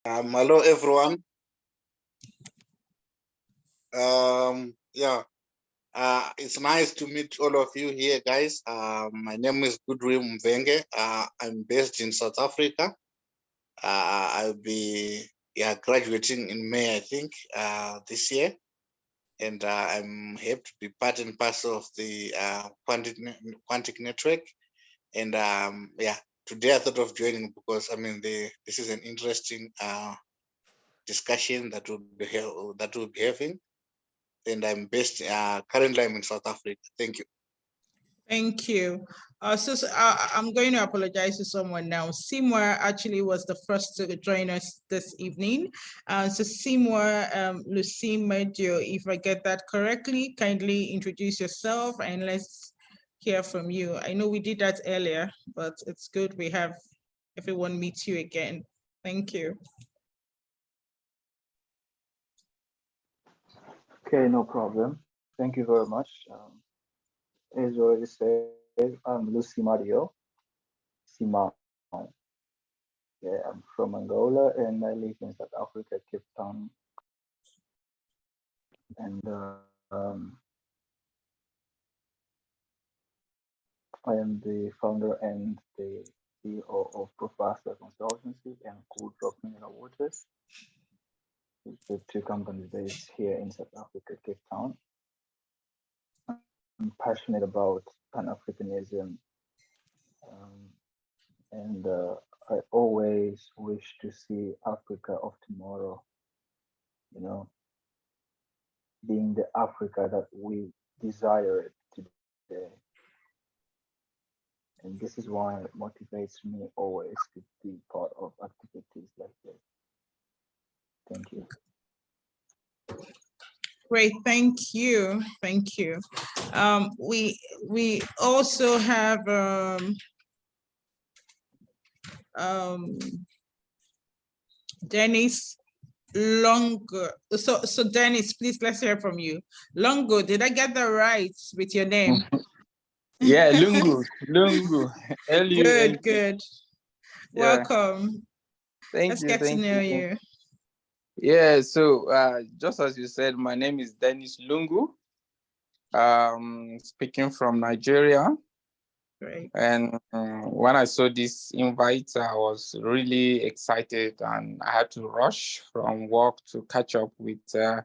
Hello, everyone. Yeah, it's nice to meet all of you here, guys. My name is Goodwill Mvenge. I'm based in South Africa. I'll be graduating in May, I think, this year, and I'm happy to be part and parcel of the Quantic Network. And today I thought of joining because this is an interesting discussion that we'll be having. And I'm based currently I'm in South Africa. Thank you. Thank you. I'm going to apologize to someone now. Seymour actually was the first to join us this evening. So Seymour Lucy-Medio, if I get that correctly, kindly introduce yourself and let's hear from you. I know we did that earlier, but it's good we have everyone meet you again. Thank you. Okay, no problem. Thank you very much. As already said, I'm Lucy-Medio. Simão. Yeah, I'm from Angola and I live in South Africa, Cape Town. And I am the founder and the CEO of Profasta Consultancy and Cool Drop Mineral Waters. It's the two companies based here in South Africa, Cape Town. I'm passionate about Pan-Africanism, and I always wish to see Africa of tomorrow, you know, being the Africa that we desire it today. And this is why it motivates me always to be part of activities like this. Thank you. Great, thank you, thank you. We also have Dennis Longo. So Dennis, please let's hear from you. Longo, did I get that right with your name? Yeah, Lungu. Good, good. Yeah. Welcome. Thank you. Let's get to know you. Yeah, so just as you said, my name is Dennis Lungu. Speaking from Nigeria. Great. And when I saw this invite, I was really excited and I had to rush from work to catch up with the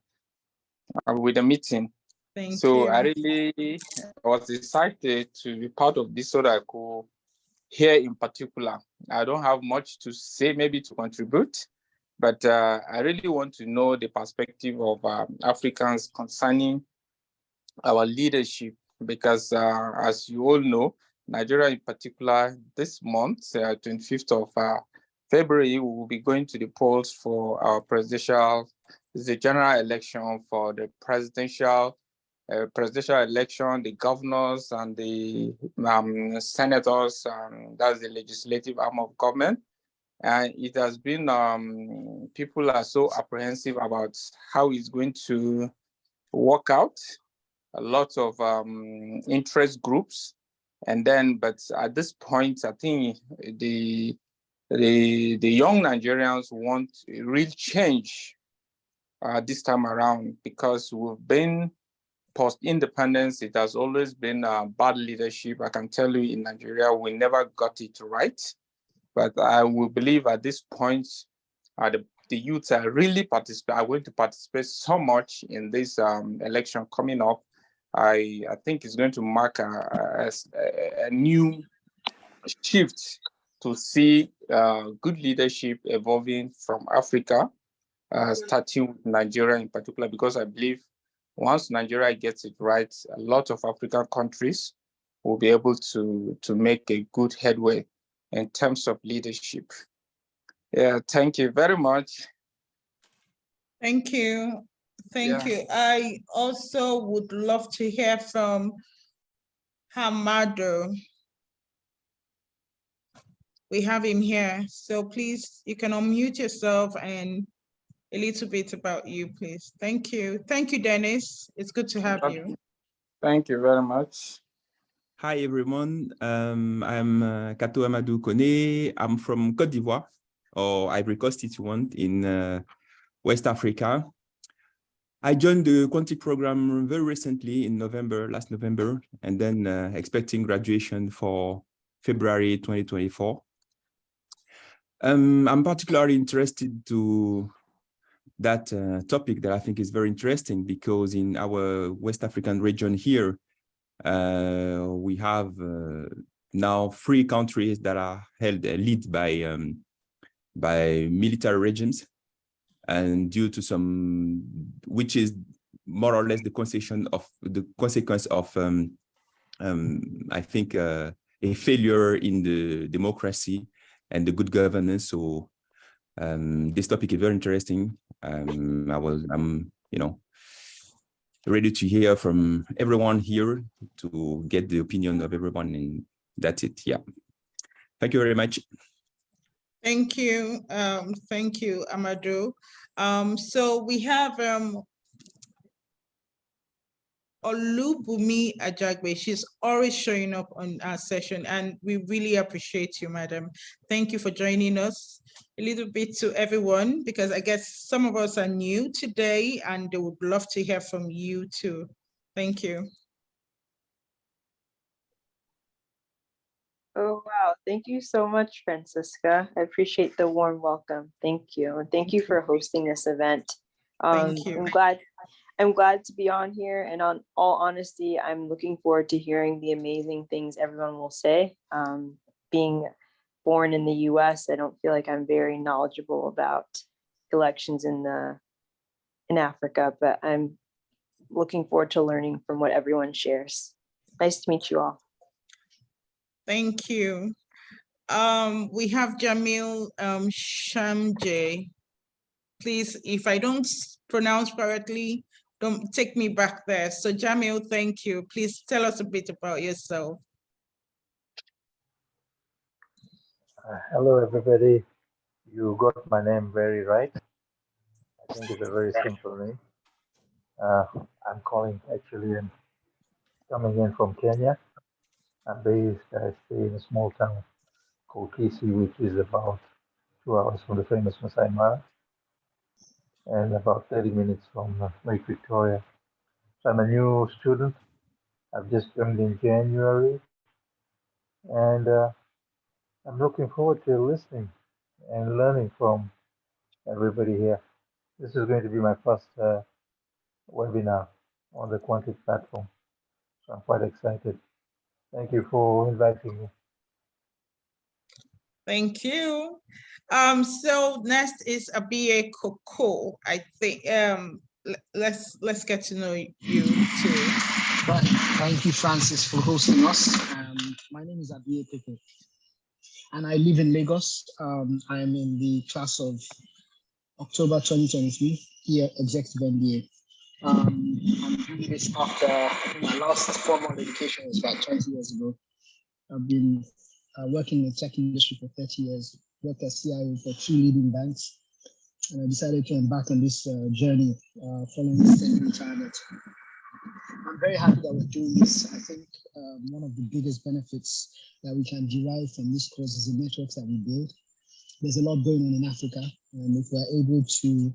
meeting. Thank you. I really was excited to be part of this so that I could hear in particular. I don't have much to say, maybe to contribute, but I really want to know the perspective of Africans concerning our leadership, because as you all know, Nigeria in particular, this month, 25th of February, we will be going to the polls for our the general election for the presidential election, the governors and the senators, that's the legislative arm of government. And it has been, people are so apprehensive about how it's going to work out. A lot of interest groups. And then, but at this point, I think the young Nigerians want a real change this time around, because we've been post-independence, it has always been bad leadership. I can tell you in Nigeria, we never got it right. But I will believe at this point, the youth are really are going to participate so much in this election coming up. I think it's going to mark a new shift to see good leadership evolving from Africa, starting with Nigeria in particular, because I believe once Nigeria gets it right, a lot of African countries will be able to make a good headway in terms of leadership. Yeah, thank you very much. Thank you. Thank you. I also would love to hear from Hamado. We have him here. So please, you can unmute yourself and a little bit about you, please. Thank you. Thank you, Dennis. It's good to have you. Thank you very much. Hi, everyone. I'm Kato Amadou Kone. I'm from Côte d'Ivoire or Ivory Coast if you want, in West Africa. I joined the Quantic program very recently in last November, and then expecting graduation for February 2024. I'm particularly interested to that topic that I think is very interesting, because in our West African region here, we have now 3 countries that are led by military regimes, and due to some, which is more or less the consequence of I think a failure in the democracy and the good governance. So this topic is very interesting. I'm ready to hear from everyone here to get the opinion of everyone, and that's it. Yeah. Thank you very much. Thank you. Thank you, Amadou. So we have Olubumi Ajagbe. She's always showing up on our session, and we really appreciate you, madam. Thank you for joining us. A little bit to everyone, because I guess some of us are new today and they would love to hear from you too. Thank you. Oh, wow. Thank you so much, Francisca. I appreciate the warm welcome. Thank you. And thank you for hosting this event. Thank you. I'm glad to be on here. And on all honesty, I'm looking forward to hearing the amazing things everyone will say. Being born in the US, I don't feel like I'm very knowledgeable about elections in Africa, but I'm looking forward to learning from what everyone shares. Nice to meet you all. Thank you. We have Jamil Shamje. Please, if I don't pronounce correctly, don't take me back there. So Jamil, thank you. Please tell us a bit about yourself. Hello, everybody. You got my name very right. I think it's a very simple name. I'm calling actually and coming in from Kenya. I stay in a small town called Kisii, which is about 2 hours from the famous Masai Mara and about 30 minutes from Lake Victoria. So I'm a new student. I've just joined in January, and I'm looking forward to listening and learning from everybody here. This is going to be my first webinar on the Quantic platform, so I'm quite excited. Thank you for inviting me. Thank you. So next is Abie Koko. I think let's get to know you too. Right. Thank you, Francis, for hosting us. My name is Abie Koko, and I live in Lagos. I'm in the class of October 2023, here executive MBA. I'm doing this after my last formal education was about 20 years ago. I've been working in the tech industry for 30 years, worked as CIO for 2 leading banks, and I decided to embark on this journey following steady retirement. I'm very happy that we're doing this. I think one of the biggest benefits that we can derive from this course is the networks that we build. There's a lot going on in Africa, and if we're able to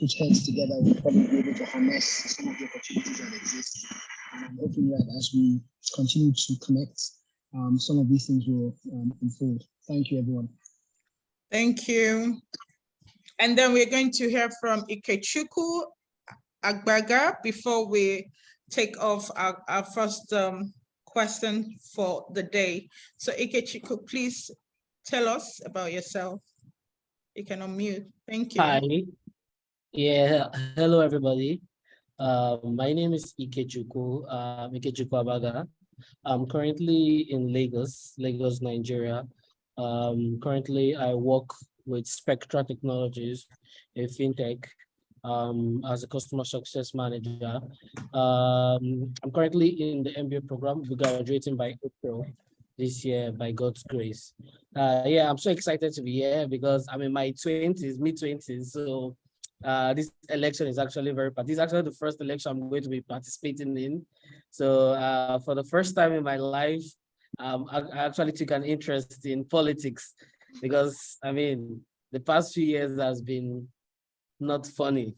put heads together, we'll probably be able to harness some of the opportunities that exist. And I'm hoping that as we continue to connect, some of these things will unfold. Thank you, everyone. Thank you. And then we're going to hear from Ikechukwu Agbaga before we take off our first question for the day. So Ikechukwu, please tell us about yourself. You can unmute. Thank you. Hi. Yeah. Hello, everybody. My name is Ikechukwu Agbaga. I'm currently in Lagos, Nigeria. Currently, I work with Spectra Technologies, a fintech, as a customer success manager. I'm currently in the MBA program. We're graduating by April this year, by God's grace. Yeah, I'm so excited to be here because I'm in my mid-20s. So this election is actually this is actually the first election I'm going to be participating in. So for the first time in my life, I actually took an interest in politics because, I mean, the past few years has been not funny,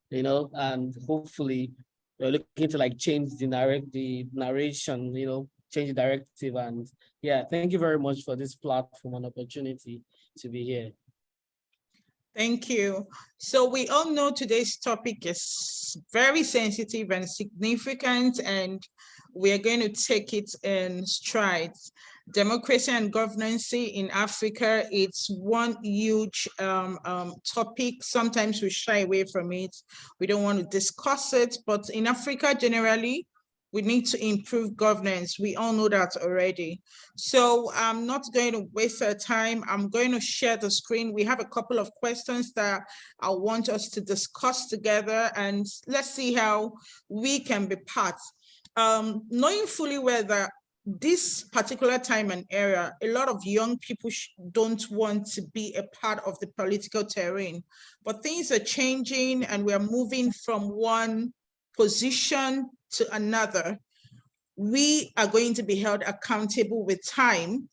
you know, and hopefully we're looking to like change the narration, you know, change the directive. And yeah, thank you very much for this platform and opportunity to be here. Thank you. So we all know today's topic is very sensitive and significant, and we are going to take it in strides. Democracy and governance in Africa, it's one huge topic. Sometimes we shy away from it. We don't want to discuss it, but in Africa generally, we need to improve governance. We all know that already. So I'm not going to waste our time. I'm going to share the screen. We have a couple of questions that I want us to discuss together, and let's see how we can be part. Knowing fully well that this particular time and era, a lot of young people don't want to be a part of the political terrain, but things are changing and we are moving from one position to another. We are going to be held accountable with time,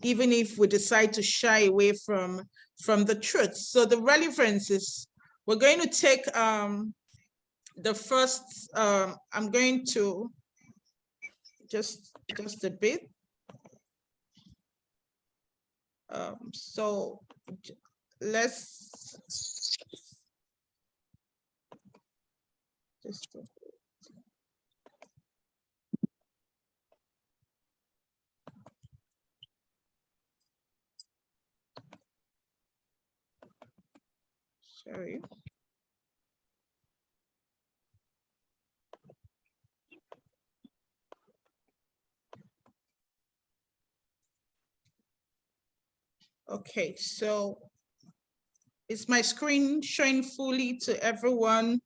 even if we decide to shy away from the truth. So the relevance is, we're going to take the first, I'm going to just a bit. So let's just sorry. Okay, so is my screen showing fully to everyone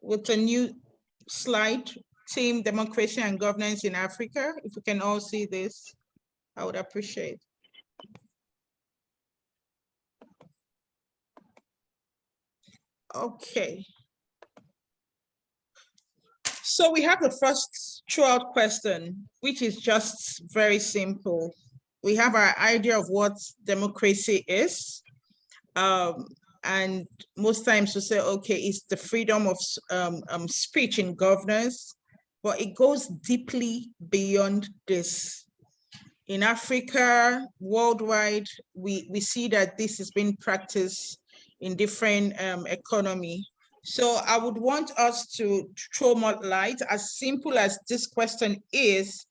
with a new slide, Team Democracy and Governance in Africa? If we can all see this, I would appreciate. Okay. So we have the first throughout question, which is just very simple. We have our idea of what democracy is. And most times we say, okay, it's the freedom of speech in governance, but it goes deeply beyond this. In Africa, worldwide, we see that this is being practiced in different economy. So I would want us to throw more light, as simple as this question is,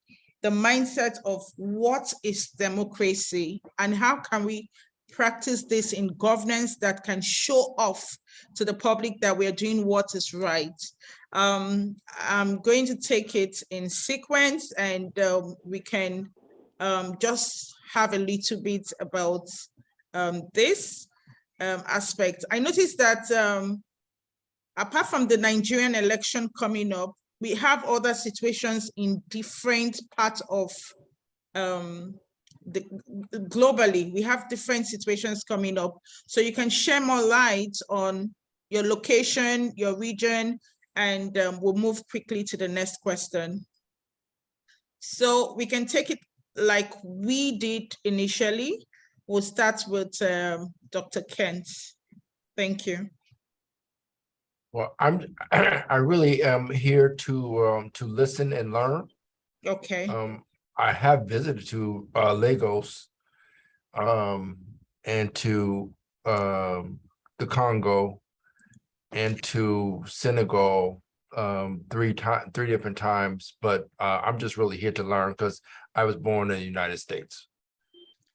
the mindset of what is democracy and how can we practice this in governance that can show off to the public that we're doing what is right. I'm going to take it in sequence, and we can just have a little bit about this aspect. I noticed that apart from the Nigerian election coming up, we have other situations in different parts of globally. We have different situations coming up. So you can share more light on your location, your region, and we'll move quickly to the next question. So we can take it like we did initially. We'll start with Dr. Kent. Thank you. Well, I really am here to listen and learn. Okay. I have visited to Lagos and to the Congo and to Senegal 3 different times, but I'm just really here to learn because I was born in the United States.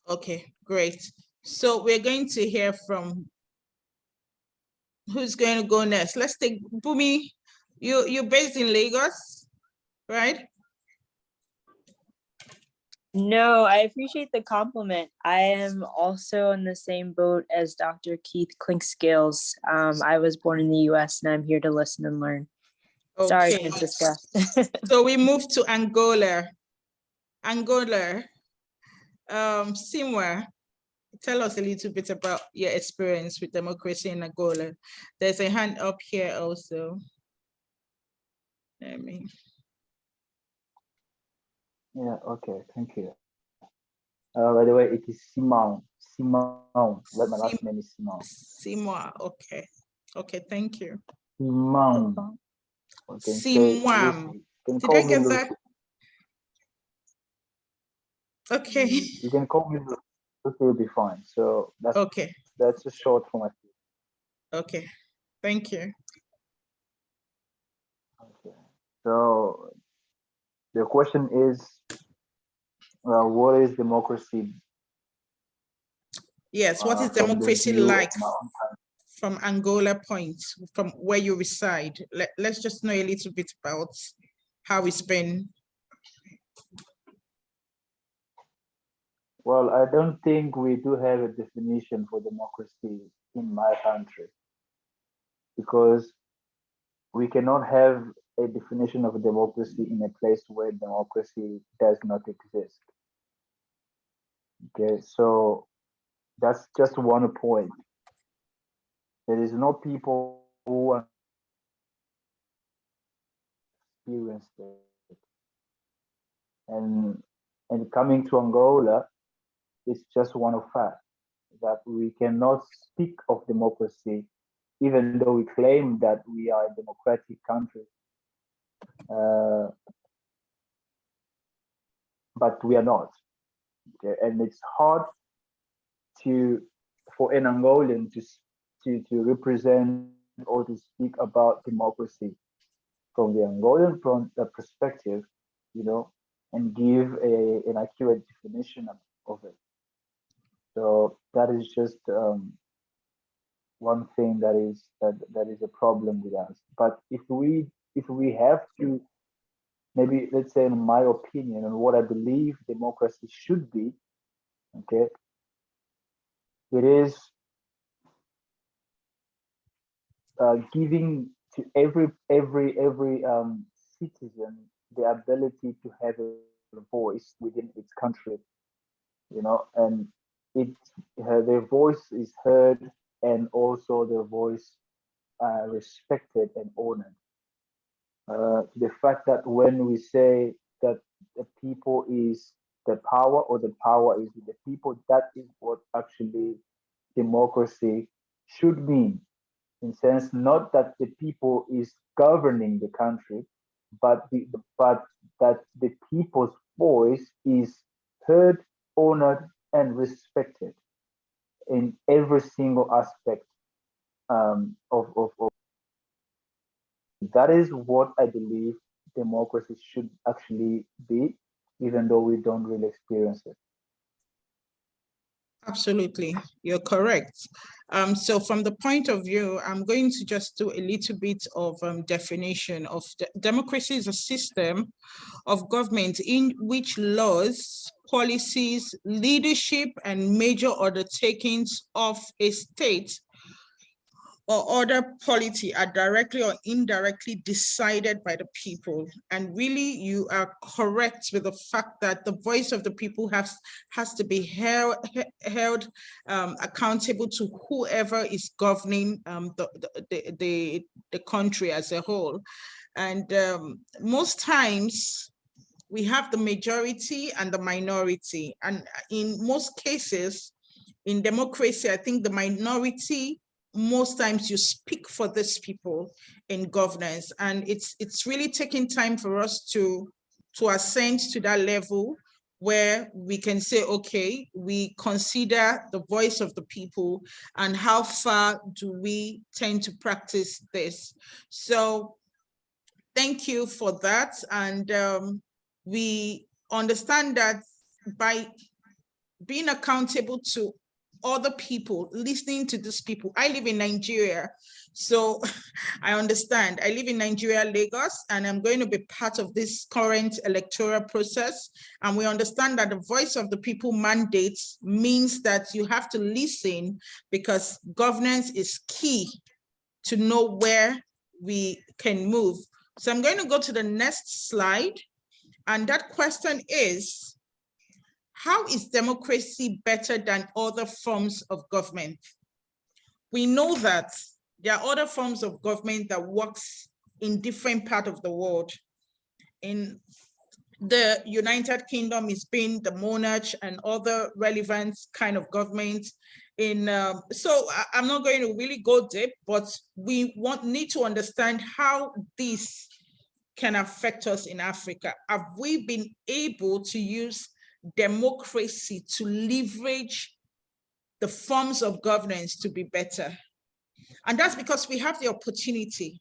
Okay, great. So we're going to hear from, who's going to go next? Let's take Bumi. You're based in Lagos, right? No, I appreciate the compliment. I am also in the same boat as Dr. Keith Clinkscales. I was born in the US and I'm here to listen and learn. Okay. Sorry, Francisca. So we move to Angola. Simwa, tell us a little bit about your experience with democracy in Angola. There's a hand up here also. Yeah, okay, thank you. By the way, it is Simão. Simão. But my last name is Simão. Simwa. Okay. Okay. Thank you. Simão. Okay. Simwam. Did I get that? Okay. You can call me Lucy. Lucy will be fine. So that's Okay. that's a short for my. Okay. Thank you. Okay. So the question is, what is democracy? Yes. What is From the democracy view of like my own country? from Angola point, from where you reside? Let's just know a little bit about how it's been. Well, I don't think we do have a definition for democracy in my country, because we cannot have a definition of democracy in a place where democracy does not exist. Okay, so that's just one point. There is no people who are experienced it. And coming to Angola, it's just one of fact that we cannot speak of democracy, even though we claim that we are a democratic country. But we are not. Okay? And it's hard for an Angolan to represent or to speak about democracy from the Angolan perspective, you know, and give an accurate definition of it. So that is just one thing that is a problem with us. But if we have to, maybe let's say in my opinion and what I believe democracy should be, okay, it is giving to every citizen the ability to have a voice within its country, you know, and their voice is heard and also their voice respected and honored. The fact that when we say that the people is the power or the power is with the people, that is what actually democracy should mean. In sense, not that the people is governing the country, but that the people's voice is heard, honored, and respected in every single aspect of. That is what I believe democracy should actually be, even though we don't really experience it. Absolutely, you're correct. So from the point of view, I'm going to just do a little bit of definition of democracy is a system of government in which laws, policies, leadership, and major undertakings of a state or other polity are directly or indirectly decided by the people. And really, you are correct with the fact that the voice of the people has to be held accountable to whoever is governing the country as a whole. And most times, we have the majority and the minority. And in most cases, in democracy, I think the minority, most times you speak for these people in governance, and it's really taking time for us to ascend to that level where we can say, okay, we consider the voice of the people and how far do we tend to practice this. So thank you for that. And we understand that by being accountable to other people, listening to these people. I live in Nigeria, so I understand. I live in Nigeria, Lagos, and I'm going to be part of this current electoral process. And we understand that the voice of the people mandates means that you have to listen, because governance is key to know where we can move. So I'm going to go to the next slide. And that question is, how is democracy better than other forms of government? We know that there are other forms of government that works in different parts of the world. In the United Kingdom is being the monarch and other relevant kind of governments in, so I'm not going to really go deep, but we need to understand how this can affect us in Africa. Have we been able to use democracy to leverage the forms of governance to be better? And that's because we have the opportunity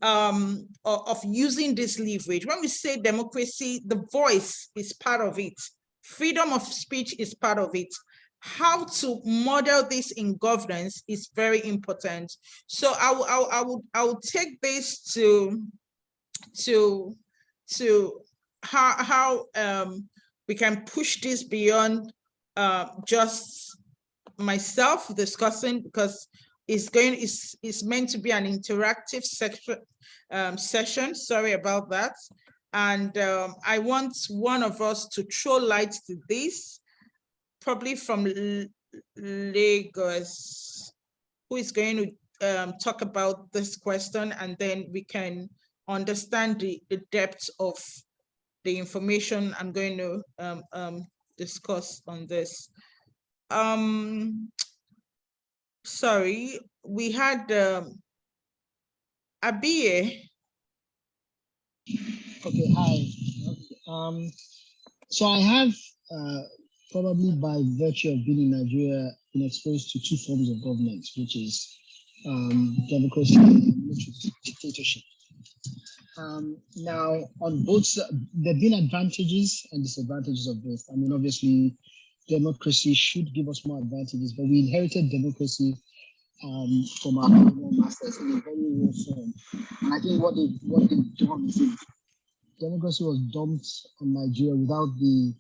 of using this leverage. When we say democracy, the voice is part of it. Freedom of speech is part of it. How to model this in governance is very important. So I would take this to how we can push this beyond just myself discussing, because it's meant to be an interactive session. Sorry about that. And I want one of us to throw light to this, probably from Lagos, who is going to talk about this question, and then we can understand the depth of the information I'm going to discuss on this. Sorry, we had Abie. Okay, hi. So I have probably by virtue of being in Nigeria been exposed to two forms of government, which is democracy and dictatorship. Now, on both, there have been advantages and disadvantages of both. I mean, obviously, democracy should give us more advantages, but we inherited democracy from our colonial masters in a very raw form. And I think what they've done is democracy was dumped on Nigeria without the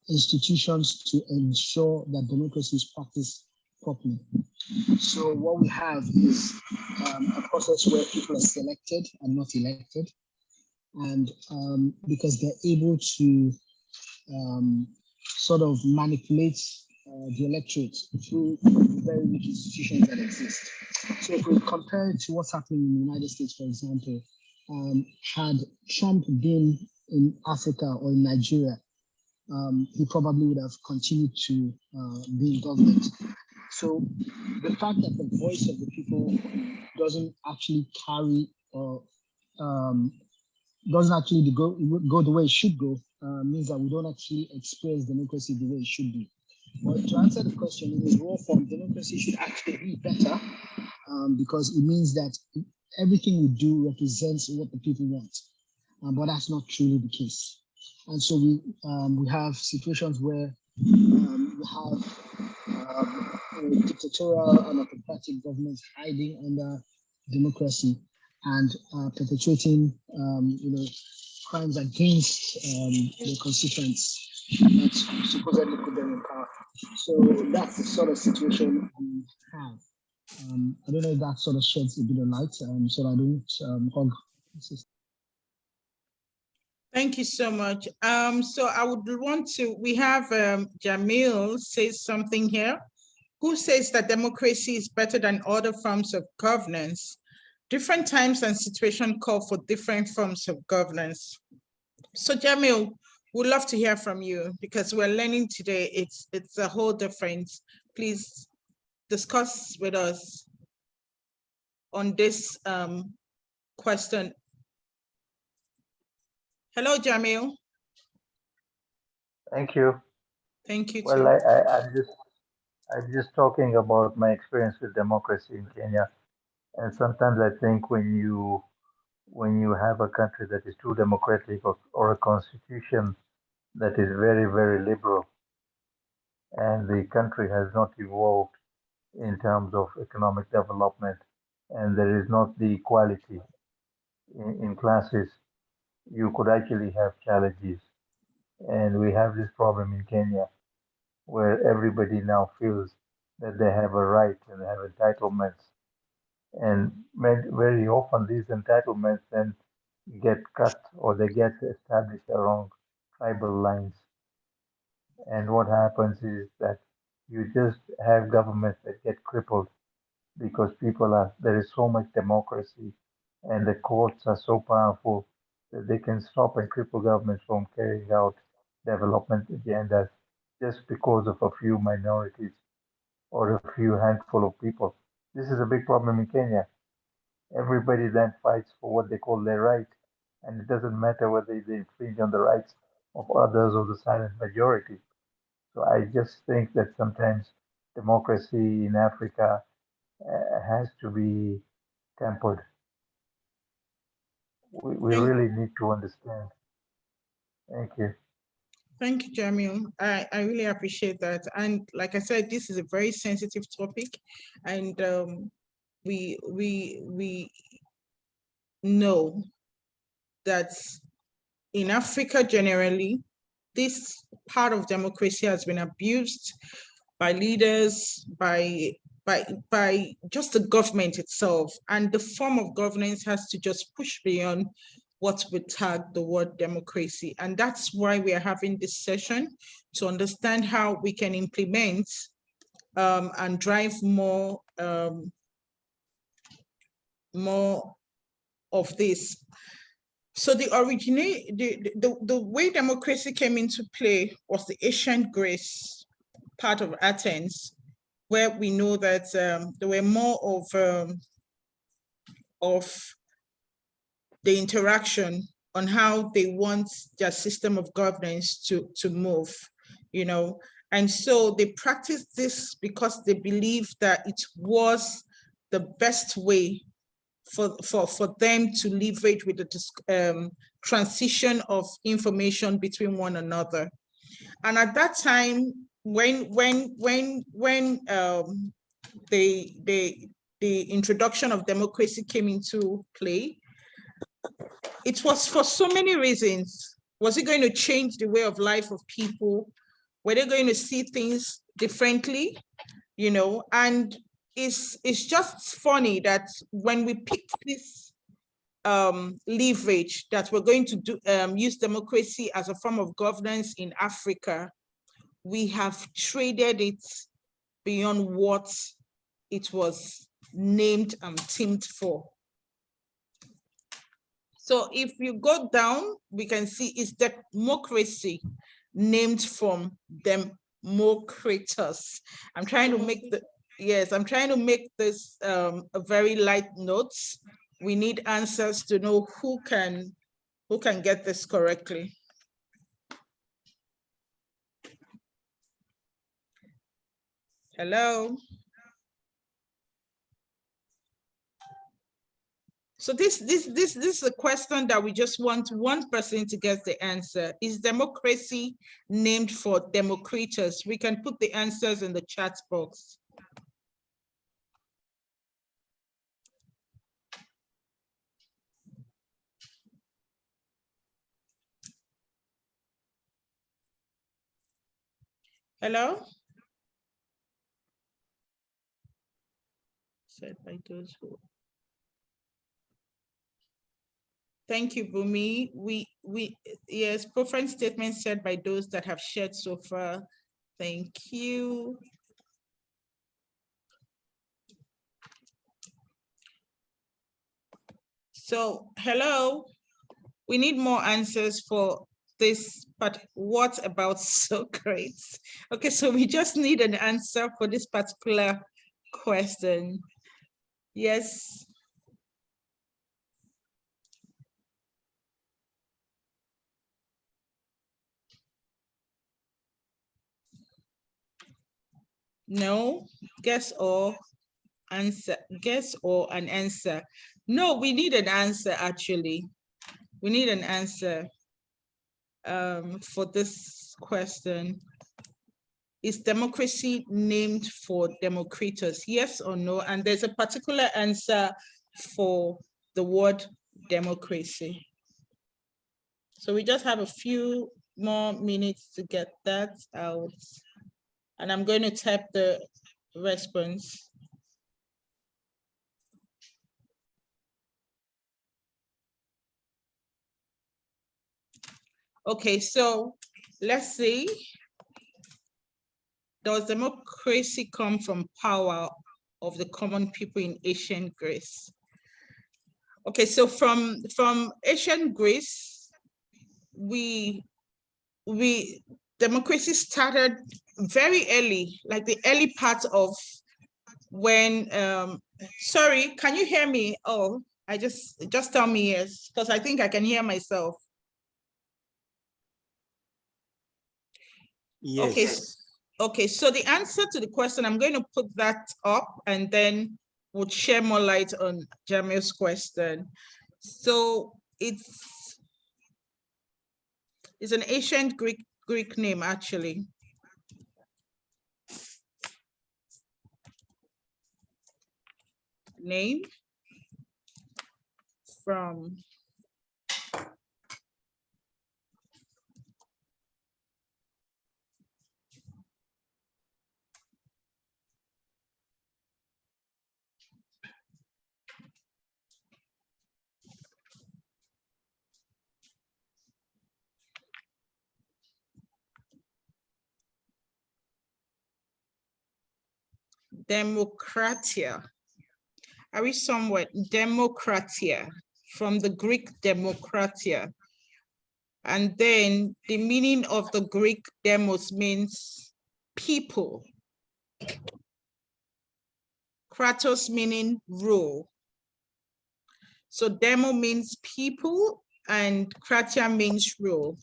institutions to ensure that democracy is practiced properly. So what we have is a process where people are selected and not elected. And because they're able to sort of manipulate the electorate through very weak institutions that exist. So if we compare it to what's happening in the United States, for example, had Trump been in Africa or in Nigeria, he probably would have continued to be in government. So the fact that the voice of the people doesn't actually carry or doesn't actually go the way it should go means that we don't actually experience democracy the way it should be. But to answer the question, in its raw form, democracy should actually be better because it means that everything we do represents what the people want, but that's not truly the case. And so we have situations where we have dictatorial and autocratic governments hiding under democracy and perpetrating crimes against the constituents that supposedly put them in power. So that's the sort of situation we have. I don't know if that sort of sheds a bit of light, so I don't hog. Thank you so much. So I would want to, we have Jamil says something here, who says that democracy is better than other forms of governance. Different times and situations call for different forms of governance. So Jamil, we'd love to hear from you because we're learning today. It's a whole difference. Please discuss with us on this question. Hello, Jamil. Thank you. Thank you. Well, I'm just talking about my experience with democracy in Kenya, and sometimes I think when you have a country that is too democratic or a constitution that is very, very liberal, and the country has not evolved in terms of economic development, and there is not the equality in classes, you could actually have challenges. And we have this problem in Kenya where everybody now feels that they have a right and they have entitlements. And very often these entitlements then get cut or they get established along tribal lines. And what happens is that you just have governments that get crippled because there is so much democracy and the courts are so powerful that they can stop and cripple governments from carrying out development agendas just because of a few minorities or a few handful of people. This is a big problem in Kenya. Everybody then fights for what they call their right, and it doesn't matter whether they infringe on the rights of others or the silent majority. So I just think that sometimes democracy in Africa has to be tempered. We really need to understand. Thank you. Thank you, Jamil. I really appreciate that. And like I said, this is a very sensitive topic, and we know that in Africa generally, this part of democracy has been abused by leaders, by just the government itself, and the form of governance has to just push beyond what we tag the word democracy. And that's why we are having this session, to understand how we can implement and drive more of this. So the way democracy came into play was the ancient Greece part of Athens, where we know that there were more of the interaction on how they want their system of governance to move, you know. And so they practiced this because they believed that it was the best way for them to leverage with the transition of information between one another. And at that time, when the introduction of democracy came into play, it was for so many reasons. Was it going to change the way of life of people? Were they going to see things differently? You know, and it's just funny that when we picked this leverage that we're going to do use democracy as a form of governance in Africa, we have traded it beyond what it was named and themed for. So if you go down, we can see it's democracy named from Democritus. I'm trying to make this a very light notes. We need answers to know who can get this correctly. Hello. So this is a question that we just want one person to get the answer. Is democracy named for Democritus? We can put the answers in the chat box. Hello? Said by those who. Thank you, Bumi. Yes, preference statement said by those that have shared so far. Thank you. So, hello. We need more answers for this, but what about Socrates? Okay, so we just need an answer for this particular question. Yes. No, guess or answer, guess or an answer. No, we need an answer actually. We need an answer for this question. Is democracy named for Democritus? Yes or no? And there's a particular answer for the word democracy. So we just have a few more minutes to get that out. And I'm going to type the response. Okay, so let's see. Does democracy come from power of the common people in ancient Greece? Okay, so from ancient Greece, democracy started very early, like the early part of when, sorry, can you hear me? Oh, just tell me yes, because I think I can hear myself. Yes. Okay, so the answer to the question, I'm going to put that up and then we'll share more light on Jamil's question. So it's an ancient Greek name, actually. Name from Democratia. Are we somewhere? Democratia, from the Greek Demokratia. And then the meaning of the Greek demos means people. Kratos meaning rule. So demo means people and kratia means rule.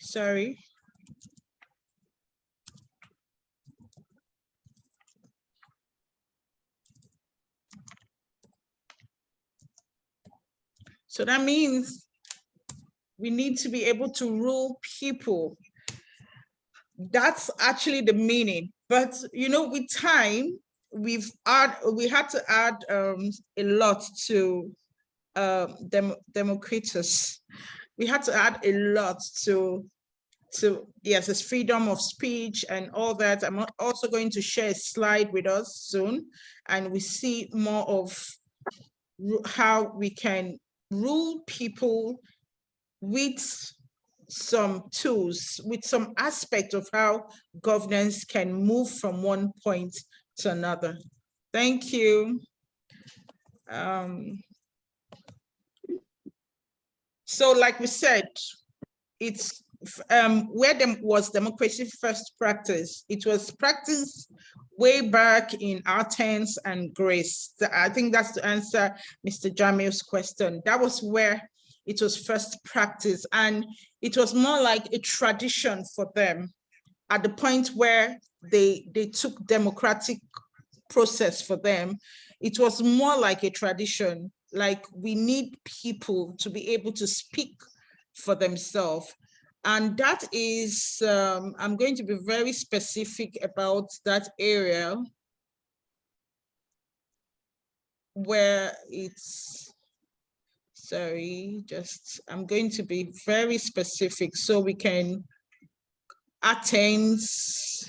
Sorry. So that means we need to be able to rule people. That's actually the meaning. But you know, with time, we had to add a lot to Democritus. We had to add a lot to yes, it's freedom of speech and all that. I'm also going to share a slide with us soon, and we see more of how we can rule people with some tools, with some aspect of how governance can move from one point to another. Thank you. So like we said, it's where was democracy first practiced? It was practiced way back in Athens and Greece. I think that's to answer Mr. Jamil's question. That was where it was first practiced, and it was more like a tradition for them at the point where they took democratic process for them. It was more like a tradition, like we need people to be able to speak for themselves. And that is, I'm going to be very specific about that area where it's, sorry, I'm going to be very specific so we can, Athens,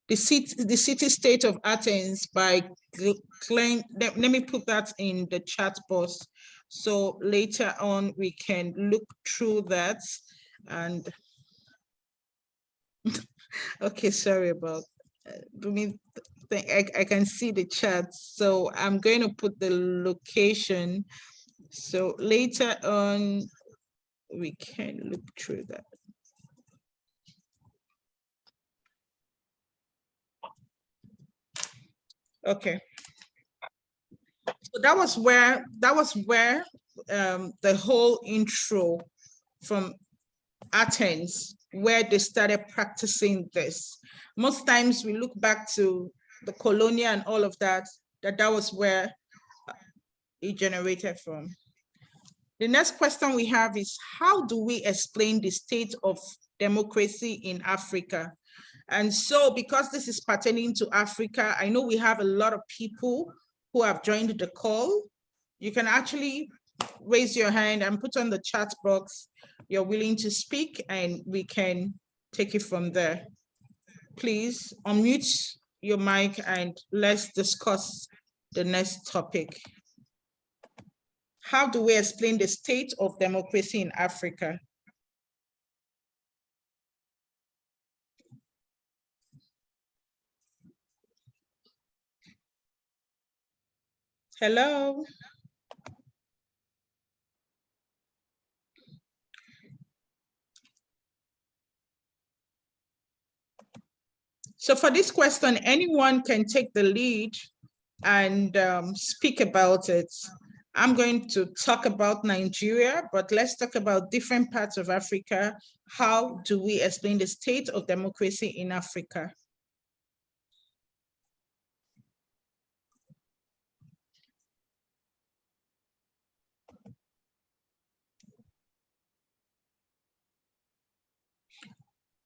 the city state of Athens by Klein, let me put that in the chat box. So later on we can look through that. And okay, sorry about I can see the chat, so I'm going to put the location, so later on we can look through that. Okay, so that was where the whole intro from Athens, where they started practicing this. Most times we look back to the colonial and all of that was where it generated from. The next question we have is, how do we explain the state of democracy in Africa? And so, because this is pertaining to Africa, I know we have a lot of people who have joined the call. You can actually raise your hand and put on the chat box you're willing to speak, and we can take it from there. Please unmute your mic and let's discuss the next topic. how do we explain the state of democracy in Africa? Hello? So for this question, anyone can take the lead and speak about it. I'm going to talk about Nigeria, but let's talk about different parts of Africa. How do we explain the state of democracy in Africa?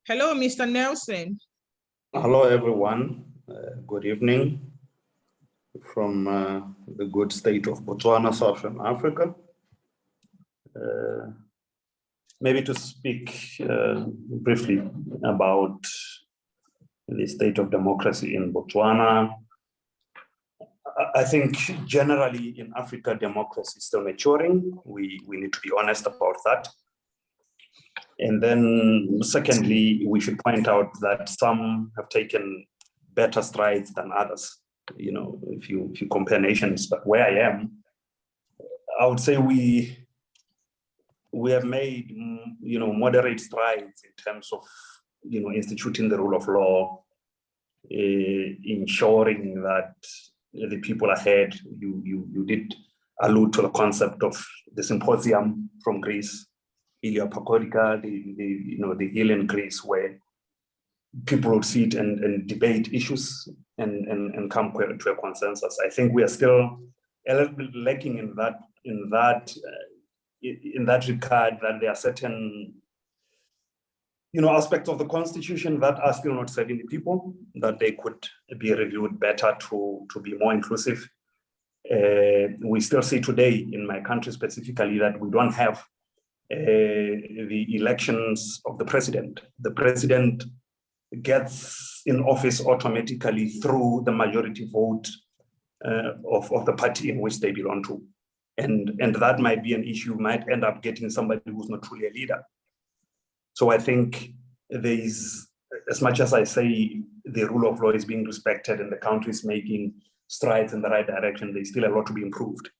Hello, Mr. Nelson. Hello, everyone. Good evening from the good state of Botswana, Southern Africa. Maybe to speak briefly about the state of democracy in Botswana. I think generally in Africa, democracy is still maturing. We need to be honest about that. And then secondly, we should point out that some have taken better strides than others. You know, if you compare nations, but where I am, I would say we have made, you know, moderate strides in terms of, you know, instituting the rule of law, ensuring that the people ahead. You did allude to the concept of the symposium from Greece, Iliopakodica, the hill in Greece, where people would sit and debate issues and come to a consensus. I think we are still a little bit lacking in that regard, that there are certain, you know, aspects of the constitution that are still not serving the people, that they could be reviewed better to be more inclusive. We still see today in my country specifically that we don't have the elections of the president. The president gets in office automatically through the majority vote of the party in which they belong to. And that might be an issue, might end up getting somebody who's not truly a leader. So I think there is, as much as I say the rule of law is being respected and the country is making strides in the right direction, there's still a lot to be improved.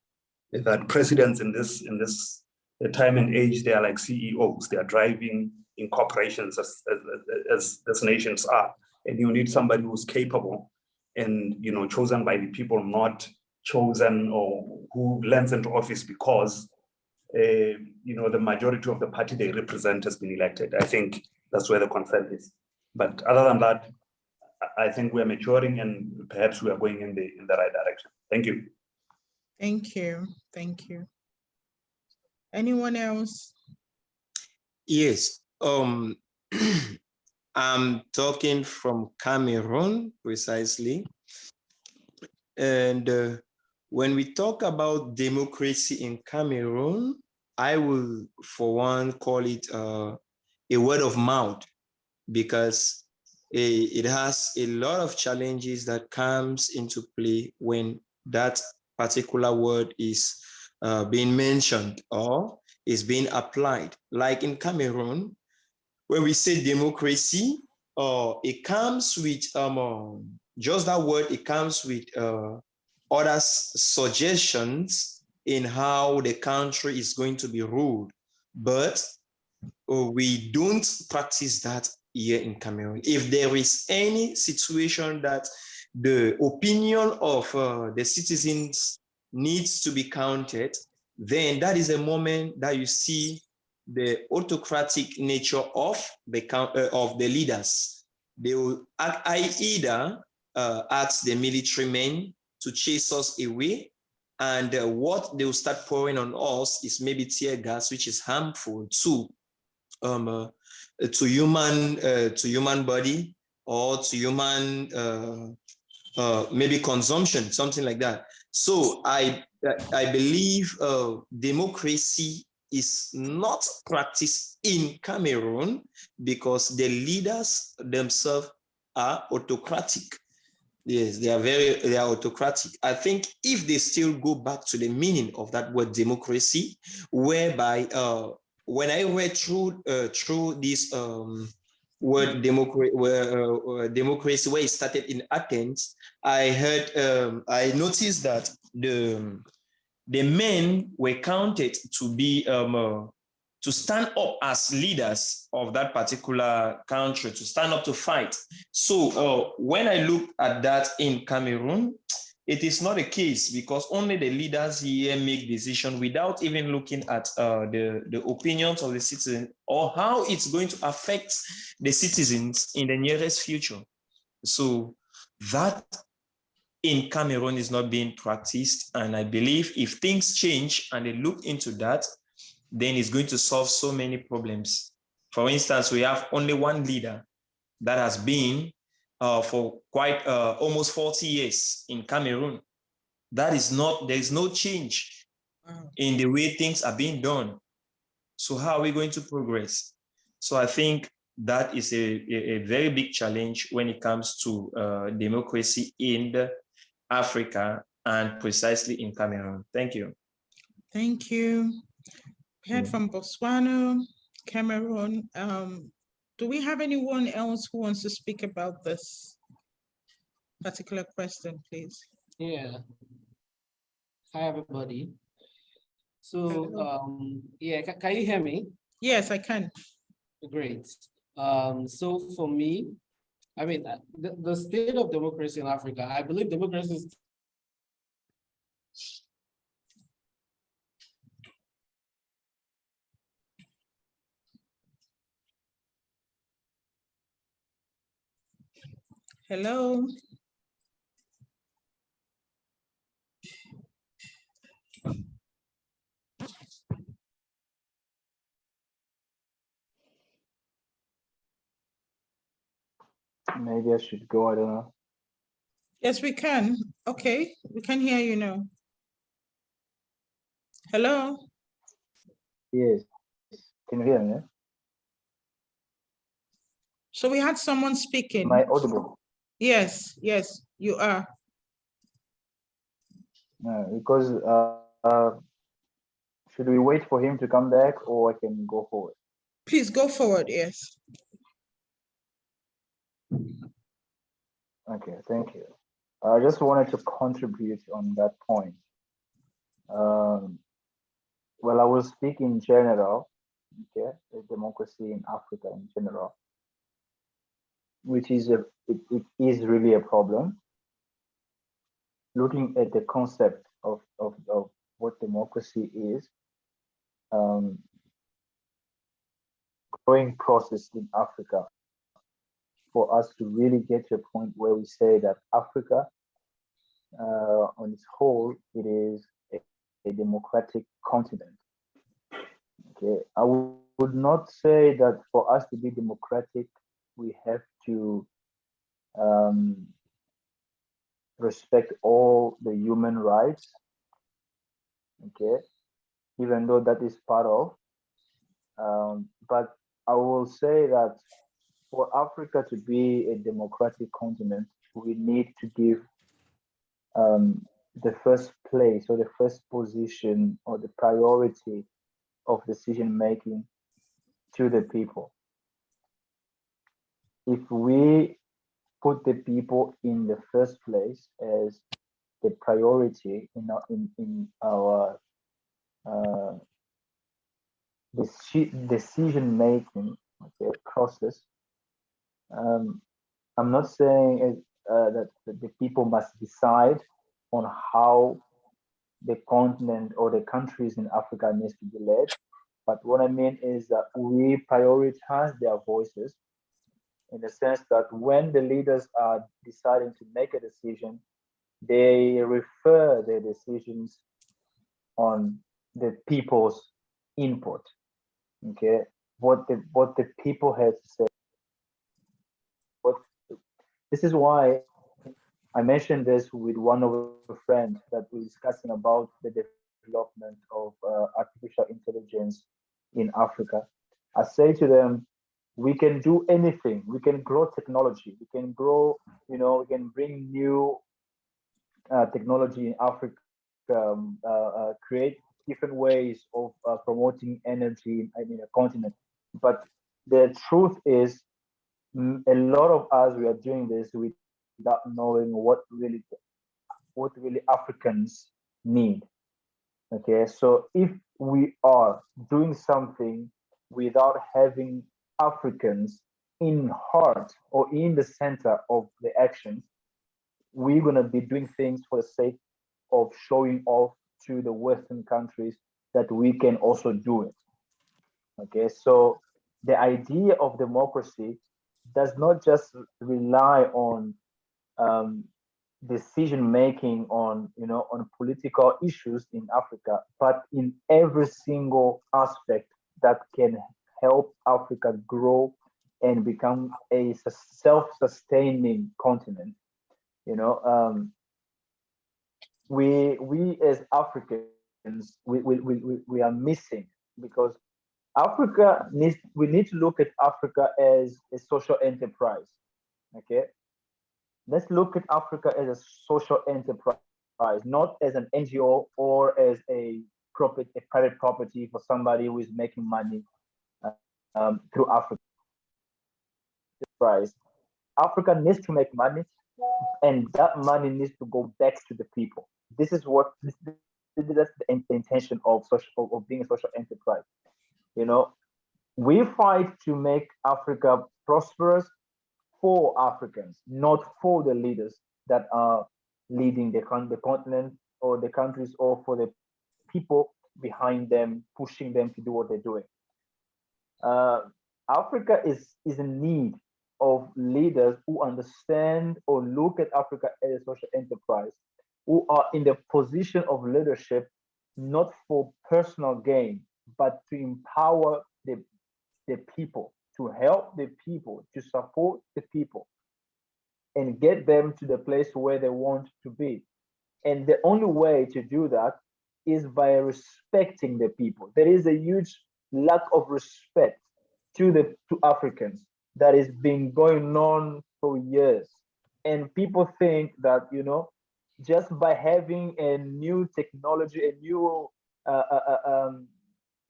That presidents in this time and age, they are like CEOs. They are driving in corporations as nations are. And you need somebody who's capable and, you know, chosen by the people, not chosen or who lands into office because, you know, the majority of the party they represent has been elected. I think that's where the concern is. But other than that, I think we are maturing and perhaps we are going in the right direction. Thank you. Thank you. Thank you. Anyone else? Yes. I'm talking from Cameroon, precisely. And when we talk about democracy in Cameroon, I will, for one, call it a word of mouth, because it has a lot of challenges that comes into play when that particular word is being mentioned or is being applied. Like in Cameroon, when we say democracy, it comes with just that word. It comes with other suggestions in how the country is going to be ruled, but we don't practice that here in Cameroon. If there is any situation that the opinion of the citizens needs to be counted, then that is a moment that you see the autocratic nature of the leaders. They will either ask the military men to chase us away, and what they will start pouring on us is maybe tear gas, which is harmful to human body or to human maybe consumption, something like that. So I believe democracy is not practiced in Cameroon because the leaders themselves are autocratic. Yes, they are autocratic. I think if they still go back to the meaning of that word democracy, whereby when I read through this word democracy, where it started in Athens, I noticed that the men were counted to be to stand up as leaders of that particular country, to stand up to fight. So when I look at that in Cameroon, it is not a case, because only the leaders here make decisions without even looking at the opinions of the citizens or how it's going to affect the citizens in the nearest future. So that in Cameroon is not being practiced. And I believe if things change and they look into that, then it's going to solve so many problems. For instance, we have only one leader that has been for quite almost 40 years in Cameroon. That is not, there is no change in the way things are being done. So how are we going to progress? So I think that is a very big challenge when it comes to democracy in Africa and precisely in Cameroon. Thank you. Thank you. We heard from Botswana, Cameroon. Do we have anyone else who wants to speak about this particular question, please? Yeah. Hi, everybody. So, yeah, can you hear me? Yes, I can. Great. So for me, I mean, the state of democracy in Africa, I believe democracy is Hello. Maybe I should go, I don't know. Yes, we can. Okay, we can hear you now. Hello. Yes, can you hear me? So we had someone speaking. Am I audible? Yes, yes, you are. Because should we wait for him to come back, or I can go forward? Please go forward, yes. Okay, thank you. I just wanted to contribute on that point. Well, I will speak in general, okay, the democracy in Africa in general, which is it is really a problem. Looking at the concept of what democracy is, growing process in Africa for us to really get to a point where we say that Africa, on its whole, it is a democratic continent. Okay, I would not say that for us to be democratic, we have to respect all the human rights. Okay, even though that is part of, but I will say that for Africa to be a democratic continent, we need to give the first place or the first position or the priority of decision making to the people. If we put the people in the first place as the priority in our decision making, okay, process, I'm not saying that the people must decide on how the continent or the countries in Africa needs to be led. But what I mean is that we prioritize their voices in the sense that when the leaders are deciding to make a decision, they refer their decisions on the people's input. Okay, what the people had to say. This is why I mentioned this with one of a friend that we're discussing about the development of artificial intelligence in Africa. I say to them, we can do anything. We can grow technology. We can grow we can bring new technology in Africa, create different ways of promoting energy in a continent. But the truth is, a lot of us, we are doing this without knowing what really Africans need. Okay, so if we are doing something without having Africans in heart or in the center of the actions, we're gonna be doing things for the sake of showing off to the Western countries that we can also do it. Okay, so the idea of democracy does not just rely on decision making on on political issues in Africa, but in every single aspect that can help Africa grow and become a self-sustaining continent. You know, we as Africans, we are missing, because we need to look at Africa as a social enterprise. Okay, let's look at Africa as a social enterprise, not as an NGO or as a private property for somebody who is making money through Africa. Enterprise. Africa needs to make money, and that money needs to go back to the people. This is what that's the intention of being a social enterprise. You know, we fight to make Africa prosperous for Africans, not for the leaders that are leading the continent or the countries, or for the people behind them, pushing them to do what they're doing. Africa is in need of leaders who understand or look at Africa as a social enterprise, who are in the position of leadership, not for personal gain, but to empower the people, to help the people, to support the people, and get them to the place where they want to be. And the only way to do that is by respecting the people. There is a huge lack of respect to Africans that has been going on for years. And people think that, just by having a new technology, a new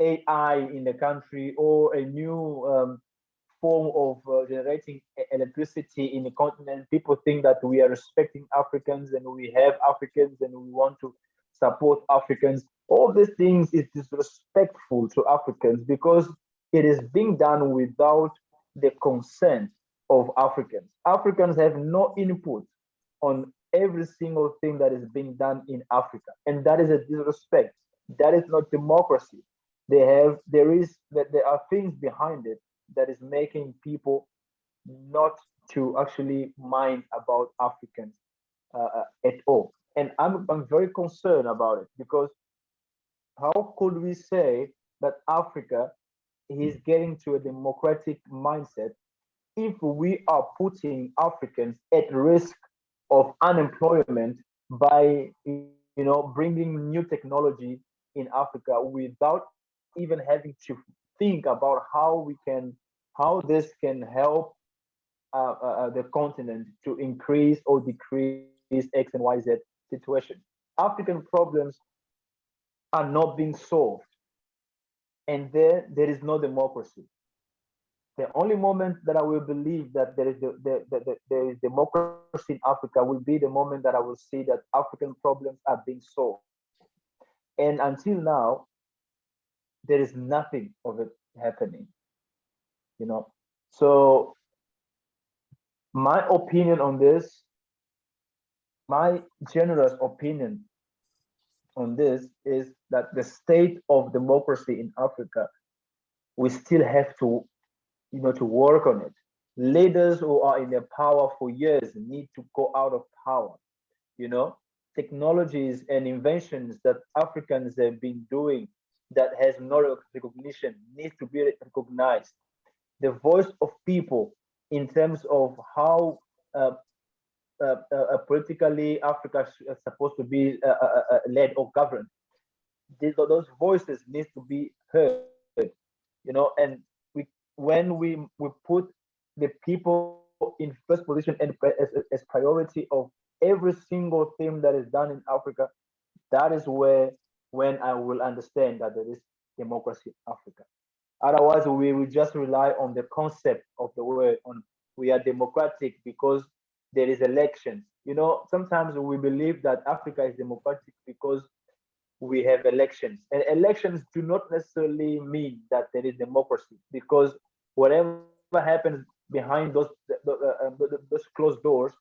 AI in the country, or a new form of generating electricity in the continent, people think that we are respecting Africans and we have Africans and we want to support Africans. All these things is disrespectful to Africans, because it is being done without the consent of Africans. Africans have no input on every single thing that is being done in Africa, and that is a disrespect. That is not democracy. There are things behind it that is making people not to actually mind about Africans at all. And I'm very concerned about it, because how could we say that Africa is getting to a democratic mindset if we are putting Africans at risk of unemployment by bringing new technology in Africa without even having to think about how this can help the continent to increase or decrease X and Y Z situation. African problems are not being solved, and there is no democracy. The only moment that I will believe that there is democracy in Africa will be the moment that I will see that African problems are being solved. And until now, there is nothing of it happening. So my opinion on this, my generous opinion on this, is that the state of democracy in Africa, we still have to work on it. Leaders who are in their power for years need to go out of power. Technologies and inventions that Africans have been doing that has no recognition needs to be recognized. The voice of people in terms of how politically Africa is supposed to be led or governed, those voices need to be heard. And when we put the people in first position and as priority of every single thing that is done in Africa, that is when I will understand that there is democracy in Africa. Otherwise, we will just rely on the concept of the word, on we are democratic because there is elections. You know, sometimes we believe that Africa is democratic because we have elections, and elections do not necessarily mean that there is democracy, because whatever happens behind those closed doors,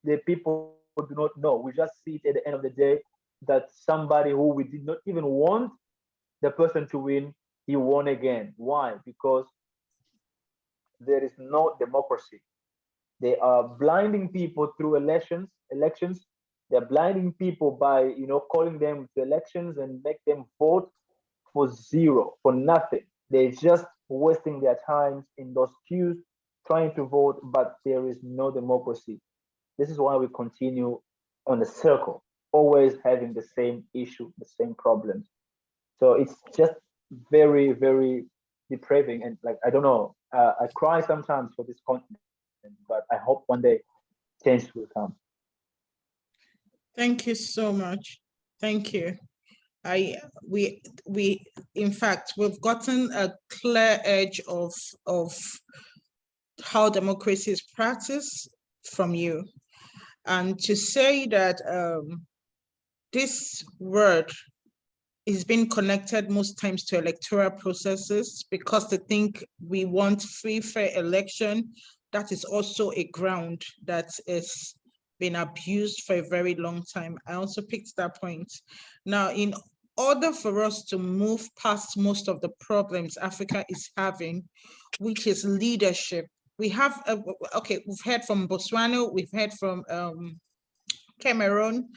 the people do not know. We just see it at the end of the day that somebody who we did not even want the person to win, he won again. Why? Because there is no democracy. They are blinding people through elections. They're blinding people by, you know, calling them to elections and make them vote for zero, for nothing. They're just wasting their time in those queues trying to vote, but there is no democracy. This is why we continue on the circle, always having the same issue, the same problems. So it's just very, very depraving. And like, I don't know, I cry sometimes for this continent, but I hope one day change will come. Thank you so much. Thank you. We in fact, we've gotten a clear edge of how democracy is practiced from you. And to say that this word is being connected most times to electoral processes because they think we want free, fair election, that is also a ground that is been abused for a very long time. I also picked that point. Now, in order for us to move past most of the problems Africa is having, which is leadership, we have, okay, we've heard from Botswana, we've heard from Cameroon.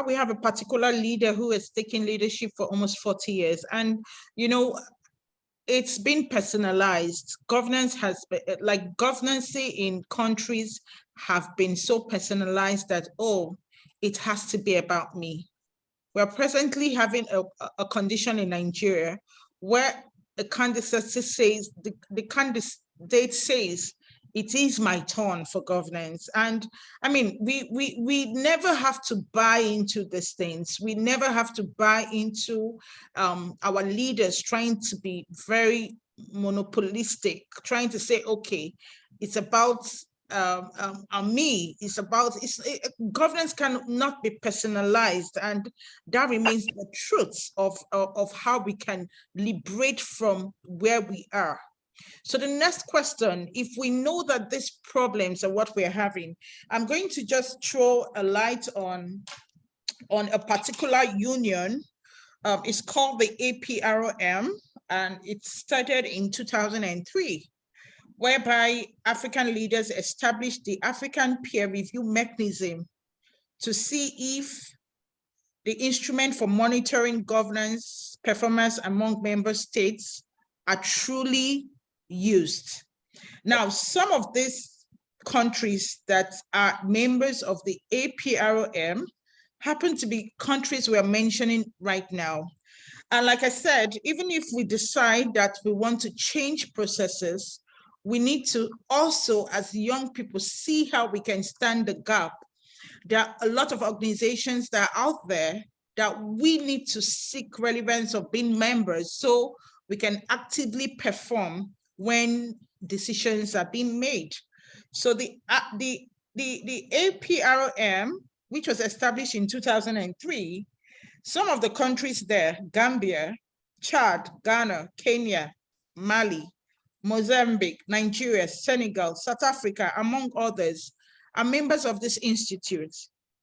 We have a particular leader who has taken leadership for almost 40 years. And, you know, it's been personalized. Governance has been, like governance in countries have been so personalized that, oh, it has to be about me. We're presently having a condition in Nigeria where a candidate says, the candidate says, it is my turn for governance. And I mean, we never have to buy into these things. We never have to buy into our leaders trying to be very monopolistic, trying to say, okay, it's about me, it's about, governance cannot be personalized, and that remains the truth of how we can liberate from where we are. So the next question, if we know that these problems are what we're having, I'm going to just throw a light on a particular union. It's called the APROM, and it started in 2003, whereby African leaders established the African Peer Review Mechanism to see if the instrument for monitoring governance performance among member states are truly used. Now, some of these countries that are members of the APROM happen to be countries we're mentioning right now. And like I said, even if we decide that we want to change processes, we need to also, as young people, see how we can stand the gap. There are a lot of organizations that are out there that we need to seek relevance of being members so we can actively perform when decisions are being made. So the APROM, which was established in 2003, some of the countries there, Gambia, Chad, Ghana, Kenya, Mali, Mozambique, Nigeria, Senegal, South Africa, among others, are members of this institute.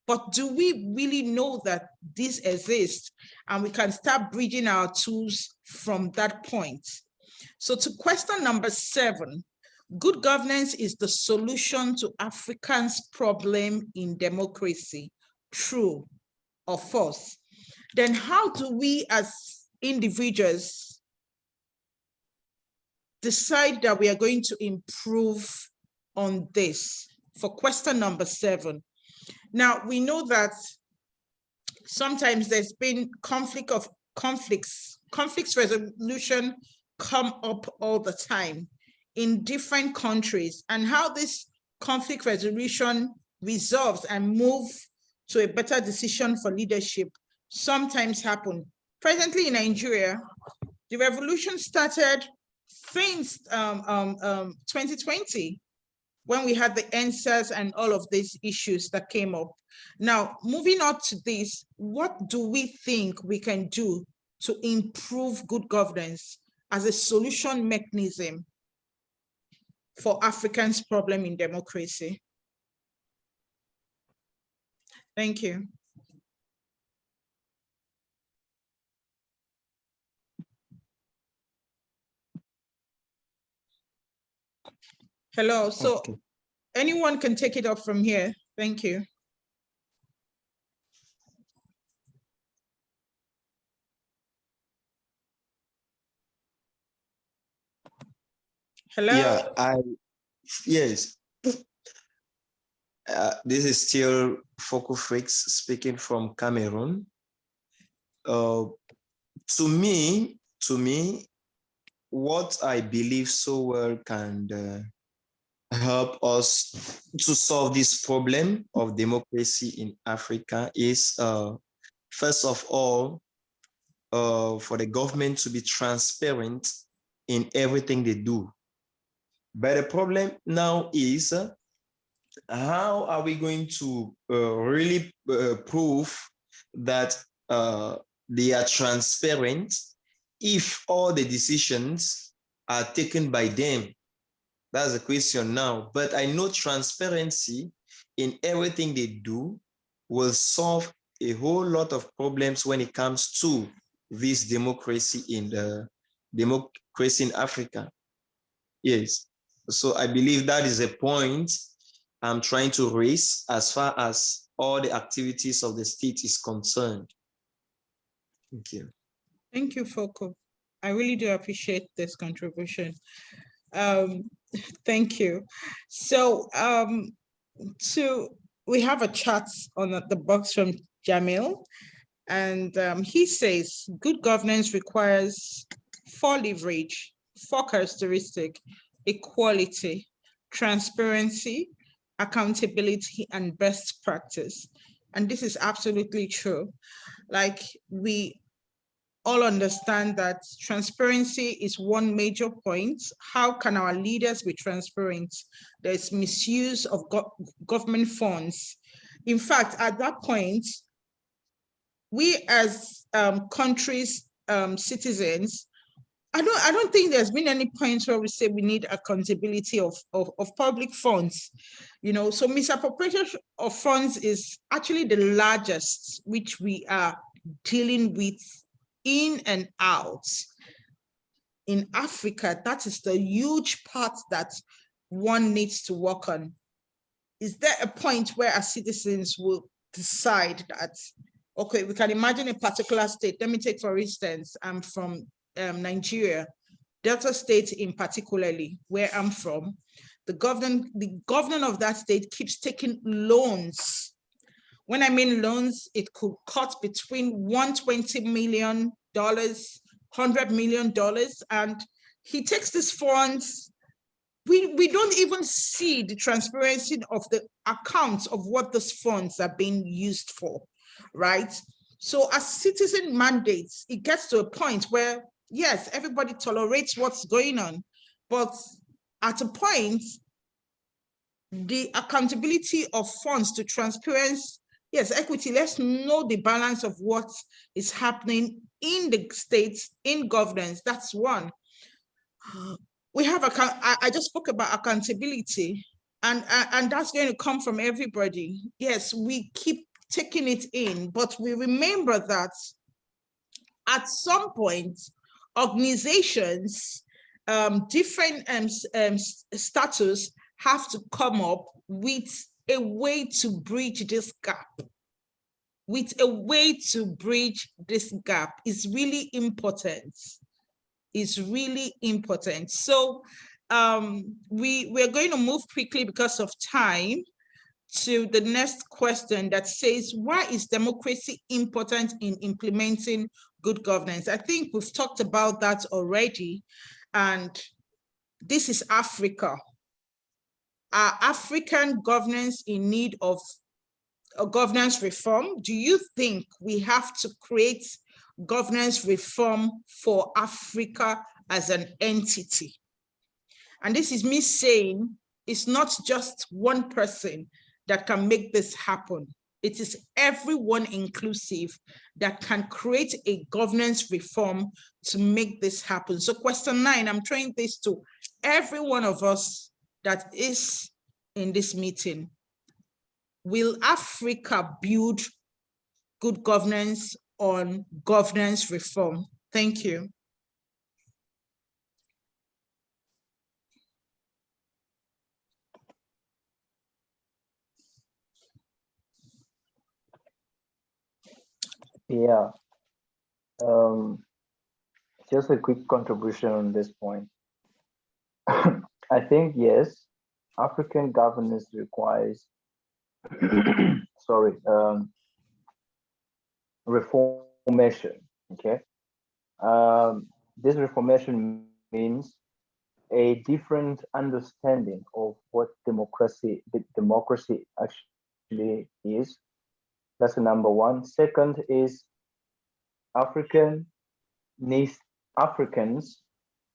But do we really know that this exists and we can start bridging our tools from that point? So to question number 7, good governance is the solution to Africans' problem in democracy. True or false? Then how do we as individuals decide that we are going to improve on this? For question number 7. Now, we know that sometimes there's been conflicts resolution come up all the time in different countries, and how these conflict resolution resolves and move to a better decision for leadership sometimes happen. Presently in Nigeria, the revolution started since 2020, when we had the NSAS and all of these issues that came up. Now, moving on to this, what do we think we can do to improve good governance as a solution mechanism for Africans' problem in democracy? Thank you. Hello, so Okay. anyone can take it up from here. Thank you. Hello? Yeah, yes. This is still Foco Freaks speaking from Cameroon. To me, what I believe so well can help us to solve this problem of democracy in Africa is, first of all, for the government to be transparent in everything they do. But the problem now is, how are we going to really prove that they are transparent if all the decisions are taken by them? That's the question now. But I know transparency in everything they do will solve a whole lot of problems when it comes to this democracy in Africa. Yes. So I believe that is a point I'm trying to raise as far as all the activities of the state is concerned. Thank you. Thank you, Foco. I really do appreciate this contribution. Thank you. So we have a chat on the box from Jamil, and he says, good governance requires 4 leverage, 4 characteristics: equality, transparency, accountability, and best practice. And this is absolutely true. Like, we all understand that transparency is one major point. How can our leaders be transparent? There's misuse of government funds. In fact, at that point, we as countries, citizens, I don't think there's been any point where we say we need accountability of public funds. You know, so misappropriation of funds is actually the largest which we are dealing with in and out. In Africa, that is the huge part that one needs to work on. Is there a point where our citizens will decide that, okay, we can imagine a particular state. Let me take, for instance, I'm from Nigeria, Delta State in particularly, where I'm from. The governor of that state keeps taking loans. When I mean loans, it could cut between $120 million, $100 million, and he takes these funds. We don't even see the transparency of the accounts of what those funds are being used for, right? So as citizen mandates, it gets to a point where, yes, everybody tolerates what's going on, but at a point, the accountability of funds to transparency, yes, equity, let's know the balance of what is happening in the states, in governance. That's one. We have, I just spoke about accountability, and that's going to come from everybody. Yes, we keep taking it in, but we remember that at some point, organizations, different status have to come up with a way to bridge this gap. With a way to bridge this gap is really important. Is really important. So we're going to move quickly because of time to the next question that says, why is democracy important in implementing good governance? I think we've talked about that already, and this is Africa. are African governance in need of a governance reform? Do you think we have to create governance reform for Africa as an entity? And this is me saying it's not just one person that can make this happen. It is everyone inclusive that can create a governance reform to make this happen. So question 9, I'm throwing this to every one of us that is in this meeting. Will Africa build good governance on governance reform? Thank you. Yeah, just a quick contribution on this point. I think, yes, African governance requires, sorry, reformation, okay? This reformation means a different understanding of what democracy actually is. That's the number one. Second is Africans,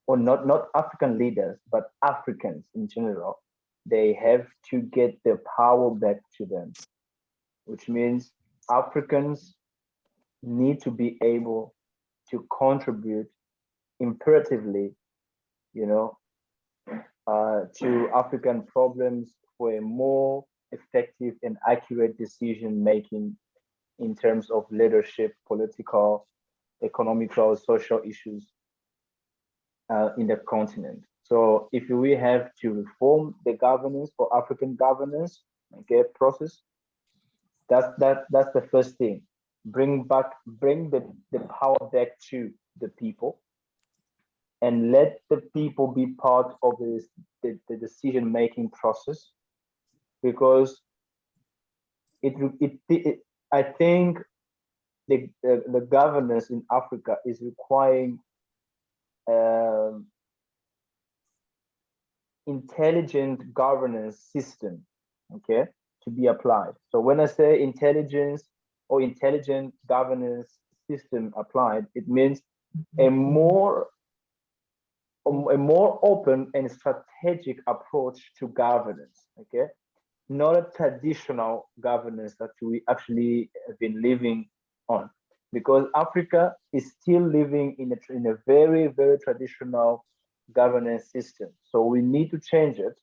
or not African leaders, but Africans in general, they have to get their power back to them, which means Africans need to be able to contribute imperatively, you know, to African problems for a more effective and accurate decision making in terms of leadership, political, economical, social issues in the continent. So if we have to reform the governance for African governance, okay, process, that's the first thing. Bring the power back to the people, and let the people be part of the decision-making process, because I think the governance in Africa is requiring intelligent governance system, okay, to be applied. So when I say intelligence or intelligent governance system applied, it means a more open and strategic approach to governance, okay? Not a traditional governance that we actually have been living on, because Africa is still living in a very, very traditional governance system. So we need to change it.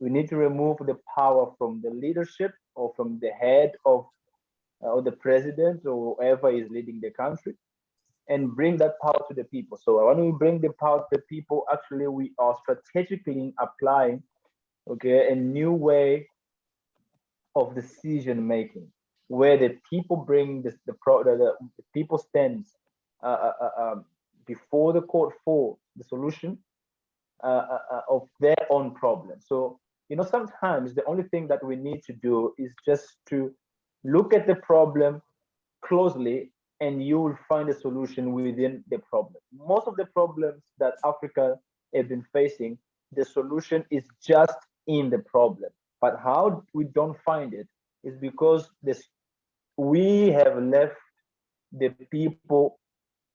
We need to remove the power from the leadership or from the head of or the president or whoever is leading the country, and bring that power to the people. So when we bring the power to the people, actually we are strategically applying, okay, a new way of decision making, where the people bring the people stands before the court for the solution of their own problem. So, you know, sometimes the only thing that we need to do is just to look at the problem closely, and you will find a solution within the problem. Most of the problems that Africa has been facing, the solution is just in the problem. But how we don't find it is because we have left the people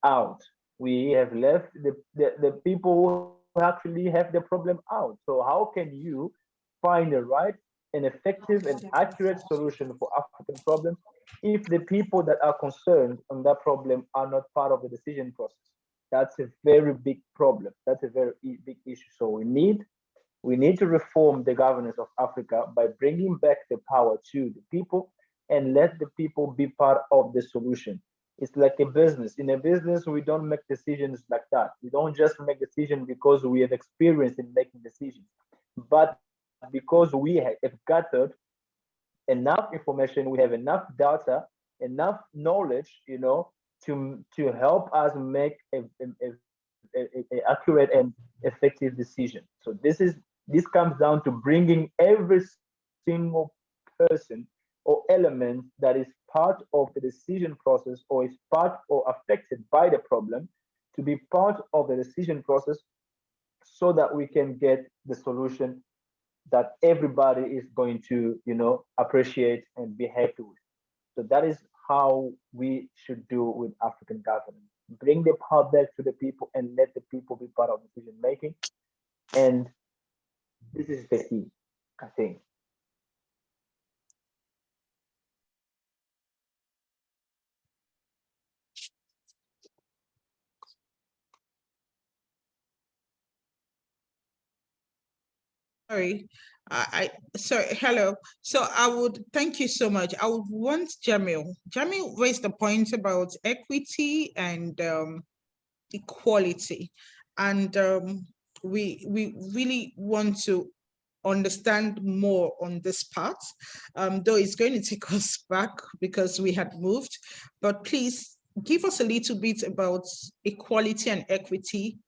out. We have left the people who actually have the problem out. So how can you find the right and effective and accurate solution for African problems if the people that are concerned on that problem are not part of the decision process? That's a very big problem. That's a very big issue. So we need to reform the governance of Africa by bringing back the power to the people and let the people be part of the solution. It's like a business. In a business, we don't make decisions like that. We don't just make decisions because we have experience in making decisions, but because we have gathered enough information, we have enough data, enough knowledge, you know, to help us make a accurate and effective decision. So this comes down to bringing every single person or element that is part of the decision process or is part or affected by the problem to be part of the decision process, so that we can get the solution that everybody is going to, appreciate and be happy with. So that is how we should do with African governance. Bring the power back to the people and let the people be part of decision making. And this is the key, I think. Sorry, sorry, hello. So I would thank you so much. I would want Jamil. Jamil raised the point about equity and equality. And we really want to understand more on this part, though it's going to take us back because we had moved, but please give us a little bit about equality and equity,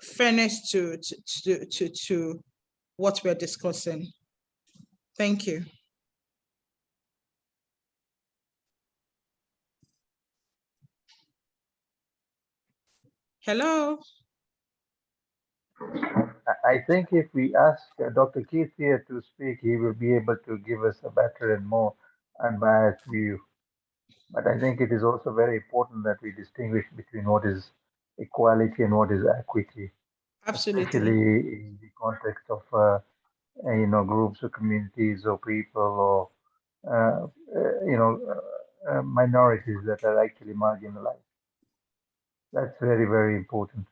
fairness to what we're discussing. Thank you. Hello. I think if we ask Dr. Keith here to speak, he will be able to give us a better and more unbiased view. But I think it is also very important that we distinguish between what is equality and what is equity. Absolutely. Especially in the context of groups or communities or people or minorities that are actually marginalized. That's very, very important.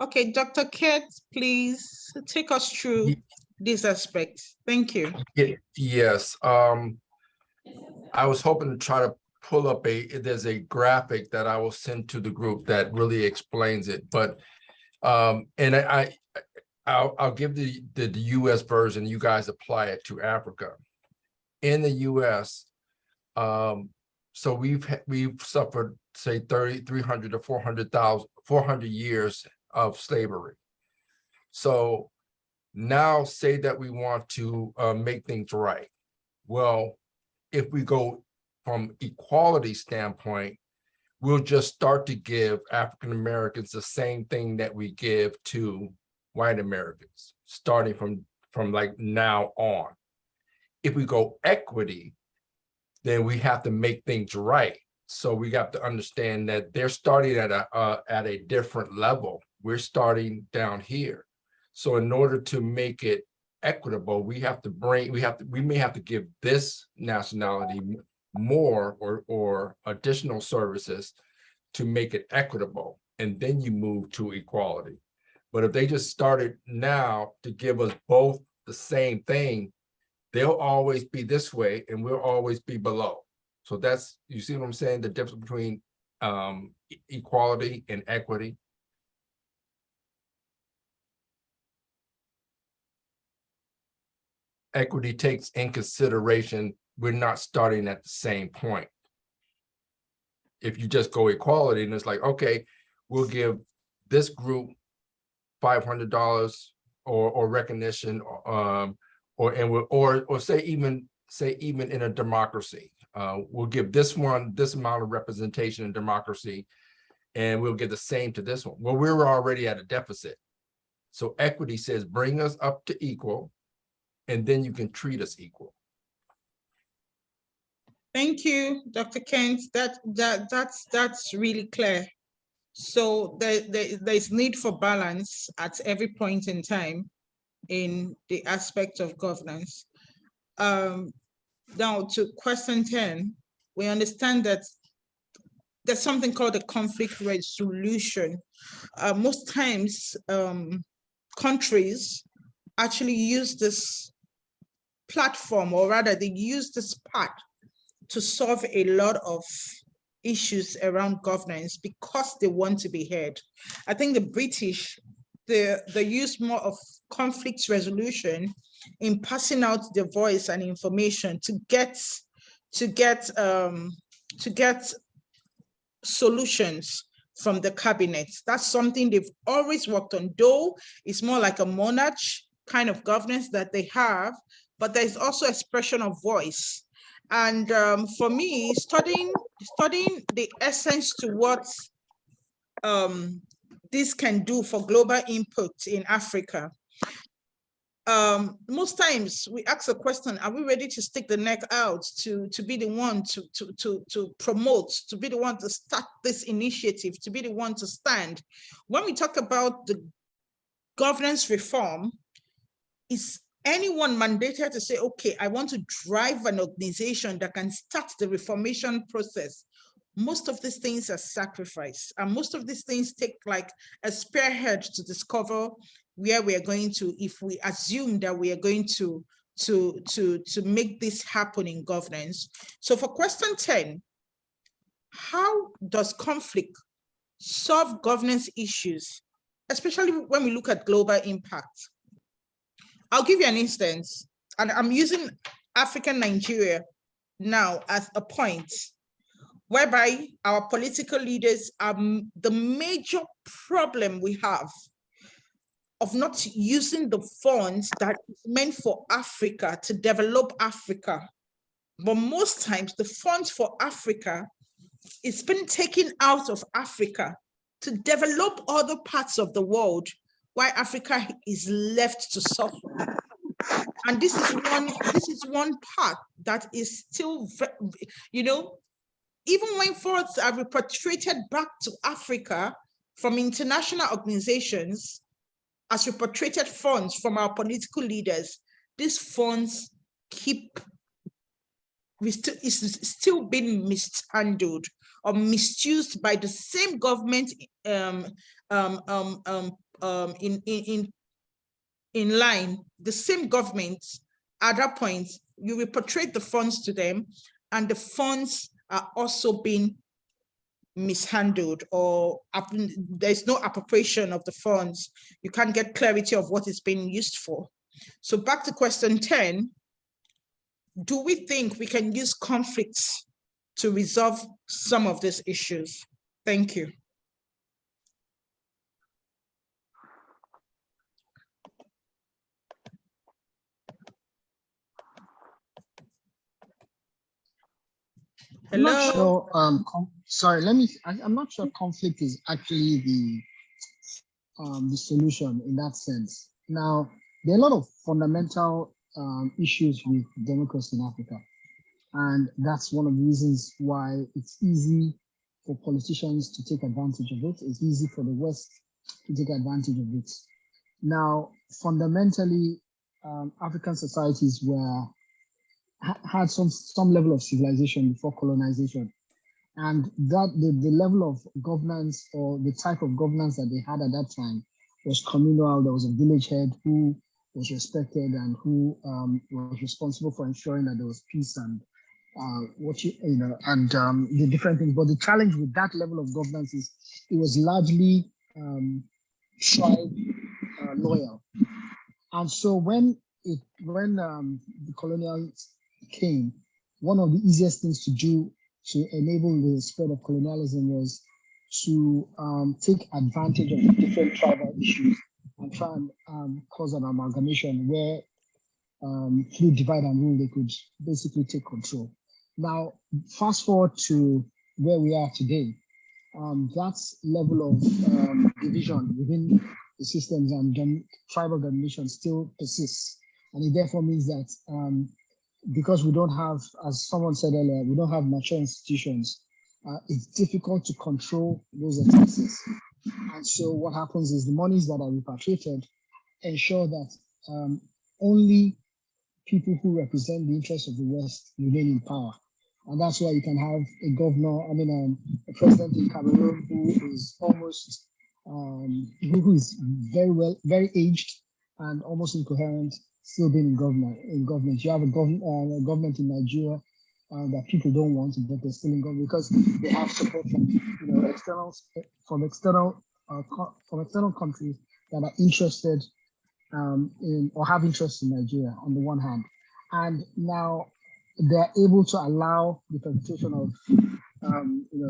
Okay, Dr. Keith, please take us through this aspect. Thank you. Yes. I was hoping to try to pull up there's a graphic that I will send to the group that really explains it. But and I'll give the US version. You guys apply it to Africa. In the US, so we've suffered, say, 300 to 400 years of slavery. So now say that we want to make things right. Well, if we go from equality standpoint, we'll just start to give African Americans the same thing that we give to white Americans, starting from like now on. If we go equity, then we have to make things right. So we have to understand that they're starting at a different level. We're starting down here. So in order to make it equitable, we may have to give this nationality more or additional services to make it equitable, and then you move to equality. But if they just started now to give us both the same thing, they'll always be this way and we'll always be below. So that's, you see what I'm saying? The difference between equality and equity. Equity takes in consideration, we're not starting at the same point. If you just go equality and it's like, okay, we'll give this group $500 or recognition, or say even in a democracy, we'll give this one this amount of representation in democracy, and we'll give the same to this one. Well, we're already at a deficit. So equity says bring us up to equal, and then you can treat us equal. Thank you, Dr. Kent. That's really clear. So there's need for balance at every point in time in the aspect of governance. Now to question 10, we understand that there's something called a conflict resolution. Most times, countries actually use this platform, or rather they use this part to solve a lot of issues around governance because they want to be heard. I think the British, they use more of conflict resolution in passing out their voice and information to get solutions from the cabinet. That's something they've always worked on, though it's more like a monarch kind of governance that they have, but there's also expression of voice. And for me, studying the essence to what this can do for global input in Africa, most times we ask a question, are we ready to stick the neck out to be the one to promote, to be the one to start this initiative, to be the one to stand? When we talk about the governance reform, is anyone mandated to say, okay, I want to drive an organization that can start the reformation process? Most of these things are sacrificed, and most of these things take like a spearhead to discover where we are going to, if we assume that we are going to make this happen in governance. So for question 10, how does conflict solve governance issues, especially when we look at global impact? I'll give you an instance, and I'm using African Nigeria now as a point whereby our political leaders are the major problem we have of not using the funds that is meant for Africa to develop Africa. But most times the funds for Africa is been taken out of Africa to develop other parts of the world, while Africa is left to suffer. And this is one part that is still, you know, even when funds are repatriated back to Africa from international organizations as repatriated funds from our political leaders, these funds is still being mishandled or misused by the same government in line, the same government. At that point, you repatriate the funds to them, and the funds are also being mishandled, or there's no appropriation of the funds. You can't get clarity of what it's being used for. So back to question 10, do we think we can use conflicts to resolve some of these issues? Thank you. Hello? I'm not sure, sorry, I'm not sure conflict is actually the solution in that sense. Now, there are a lot of fundamental issues with democracy in Africa. And that's one of the reasons why it's easy for politicians to take advantage of it. It's easy for the West to take advantage of it. Now, fundamentally, African societies had some level of civilization before colonization. And that the level of governance, or the type of governance that they had at that time, was communal. There was a village head who was respected and who was responsible for ensuring that there was peace and the different things. But the challenge with that level of governance is it was largely tribe loyal. And so when the colonials came, one of the easiest things to do to enable the spread of colonialism was to take advantage of the different tribal issues and try and cause an amalgamation where through divide and rule they could basically take control. Now, fast forward to where we are today, that level of division within the systems and tribal domination still persists. And it therefore means that because we don't have, as someone said earlier, we don't have mature institutions, it's difficult to control those excesses. And so what happens is the monies that are repatriated ensure that only people who represent the interests of the West remain in power. And that's why you can have a governor, a president in Cameroon who is almost, who is very aged and almost incoherent, still being in government. You have a government in Nigeria that people don't want, but they're still in government because they have support from external countries that are interested in or have interest in Nigeria on the one hand, and now they're able to allow the perpetration of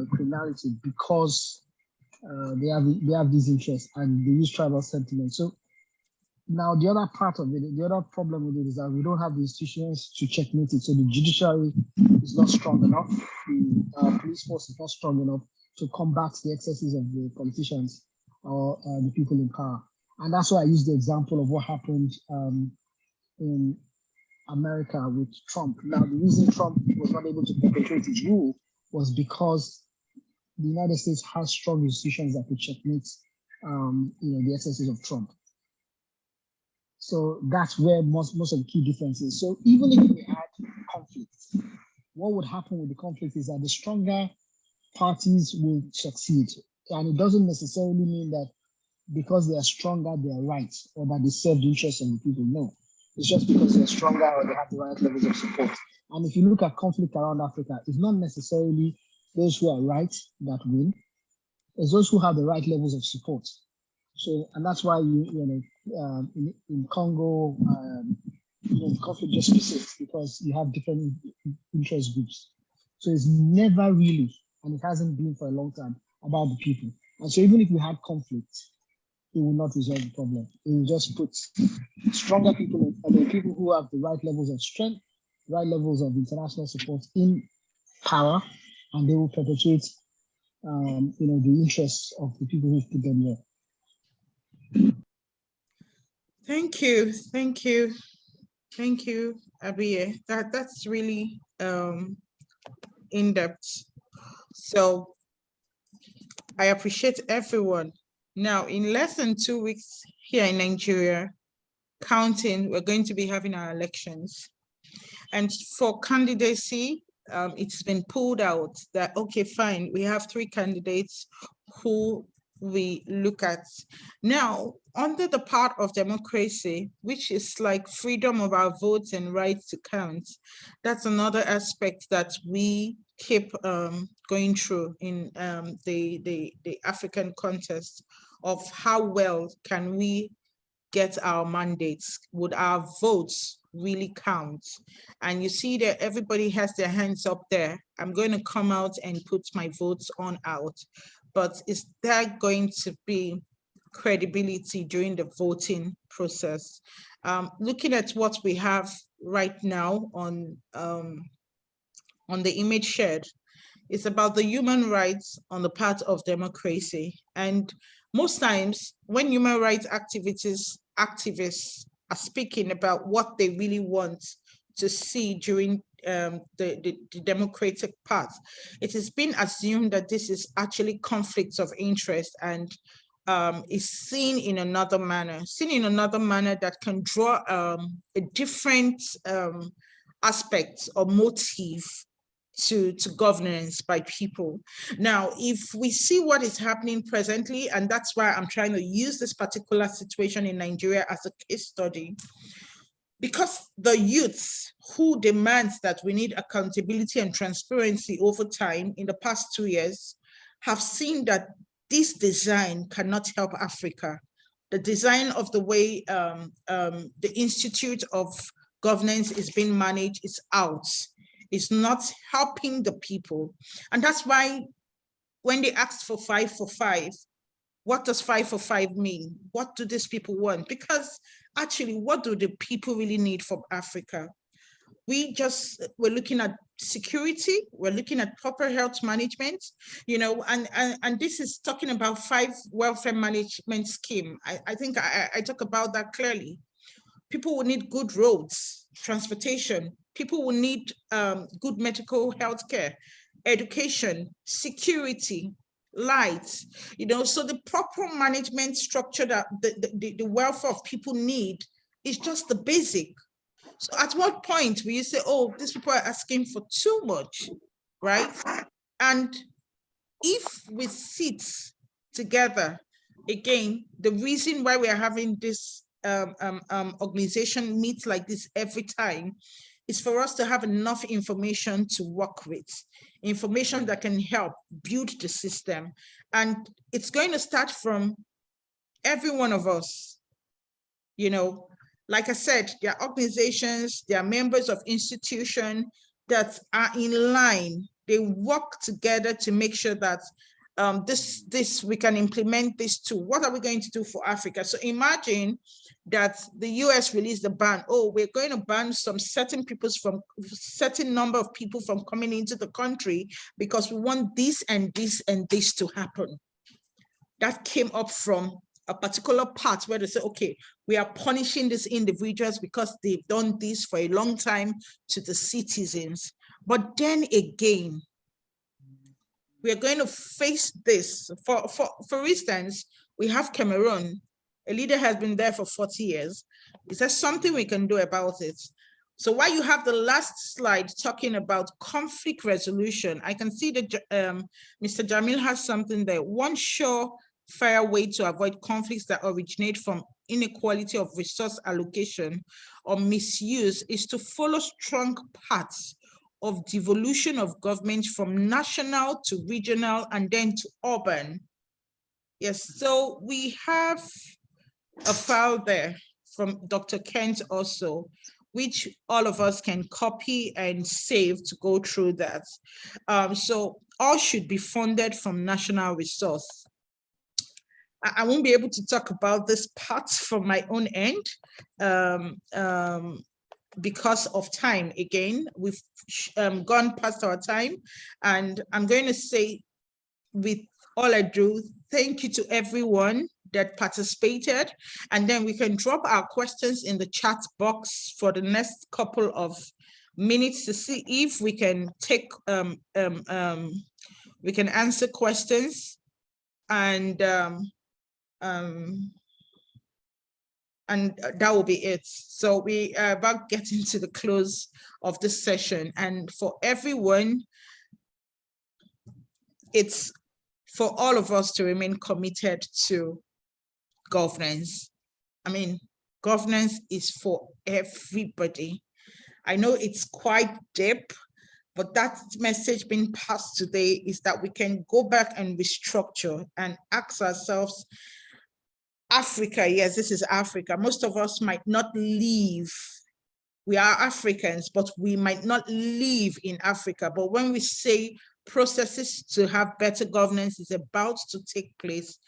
criminality because they have these interests and they use tribal sentiment. So now the other part of it, the other problem with it is that we don't have the institutions to checkmate it. So the judiciary is not strong enough. The police force is not strong enough to combat the excesses of the politicians or the people in power. And that's why I use the example of what happened in America with Trump. Now, the reason Trump was not able to perpetuate his rule was because the United States has strong institutions that could checkmate the excesses of Trump. So that's where most of the key difference is. So even if we had conflict, what would happen with the conflict is that the stronger parties will succeed. And it doesn't necessarily mean that because they are stronger, they are right, or that they serve the interests of the people. No, it's just because they're stronger or they have the right levels of support. And if you look at conflict around Africa, it's not necessarily those who are right that win, it's those who have the right levels of support. So, and that's why in Congo, the conflict just persists because you have different interest groups. So it's never really, and it hasn't been for a long time, about the people. And so even if we had conflict, it will not resolve the problem. It will just put stronger people, people who have the right levels of strength, right levels of international support in power, and they will perpetuate, the interests of the people who put them there. Thank you, Abiye. That's really in depth. So I appreciate everyone. Now, in less than 2 weeks here in Nigeria, counting, we're going to be having our elections. And for candidacy, it's been pulled out that, okay, fine, we have 3 candidates who we look at. Now, under the part of democracy, which is like freedom of our votes and right to count, that's another aspect that we keep going through in the African contest of how well can we get our mandates, would our votes really count? And you see that everybody has their hands up there. I'm going to come out and put my votes on out. But is there going to be credibility during the voting process? Looking at what we have right now on the image shared, it's about the human rights on the part of democracy. And most times when human rights activists are speaking about what they really want to see during the democratic path, it has been assumed that this is actually conflicts of interest and is seen in another manner that can draw a different aspect or motive to governance by people. Now, if we see what is happening presently, and that's why I'm trying to use this particular situation in Nigeria as a case study, because the youths who demands that we need accountability and transparency over time in the past 2 years have seen that this design cannot help Africa. The design of the way the Institute of Governance is being managed is out. It's not helping the people. And that's why when they asked for 5 for 5, what does 5 for 5 mean? What do these people want? Because actually, what do the people really need from Africa? We're looking at security, we're looking at proper health management, and this is talking about 5 welfare management scheme. I think I talk about that clearly. People will need good roads, transportation. People will need good medical health care, education, security, lights, so the proper management structure that the welfare of people need is just the basic. So at what point will you say, oh, these people are asking for too much, right? And if we sit together, again, the reason why we are having this organization meet like this every time is for us to have enough information to work with, information that can help build the system. And it's going to start from every one of us. Like I said, there are organizations, there are members of institutions that are in line. They work together to make sure that we can implement this too. What are we going to do for Africa? So imagine that the US released the ban. Oh, we're going to ban some certain number of people from coming into the country because we want this and this and this to happen. That came up from a particular part where they say, okay, we are punishing these individuals because they've done this for a long time to the citizens. But then again, we are going to face this. For instance, we have Cameroon. A leader has been there for 40 years. Is there something we can do about it? So while you have the last slide talking about conflict resolution, I can see that Mr. Jamil has something there. One sure, fair way to avoid conflicts that originate from inequality of resource allocation or misuse is to follow strong paths of devolution of government from national to regional and then to urban. Yes, so we have a file there from Dr. Kent also, which all of us can copy and save to go through that. So all should be funded from national resource. I won't be able to talk about this part from my own end because of time. Again, we've gone past our time, and I'm going to say with all ado, thank you to everyone that participated, and then we can drop our questions in the chat box for the next couple of minutes to see if we can take we can answer questions, and that will be it. So we are about getting to the close of this session, and for everyone, it's for all of us to remain committed to governance. I mean, governance is for everybody. I know it's quite deep, but that message being passed today is that we can go back and restructure and ask ourselves, Africa, yes, this is Africa. Most of us might not live, we are Africans, but we might not live in Africa. But when we say processes to have better governance is about to take place,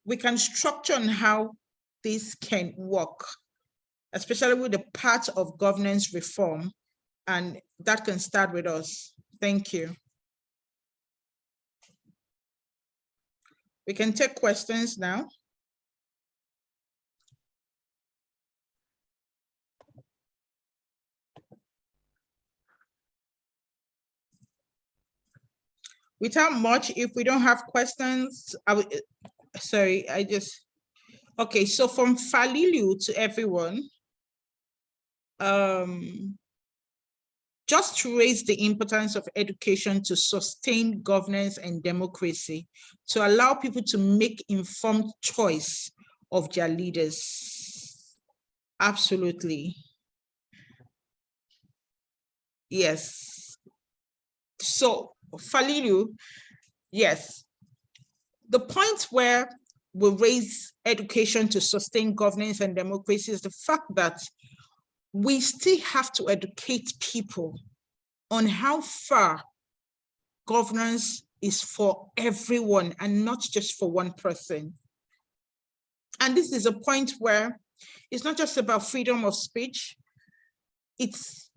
we can structure on how this can work, especially with the part of governance reform, and that can start with us. Thank you. We can take questions now. Without much, if we don't have questions, okay, so from Falilu to everyone, just to raise the importance of education to sustain governance and democracy, to allow people to make informed choice of their leaders. Absolutely. Yes. So Falilu, yes. The point where we raise education to sustain governance and democracy is the fact that we still have to educate people on how far governance is for everyone and not just for one person. And this is a point where it's not just about freedom of speech, it's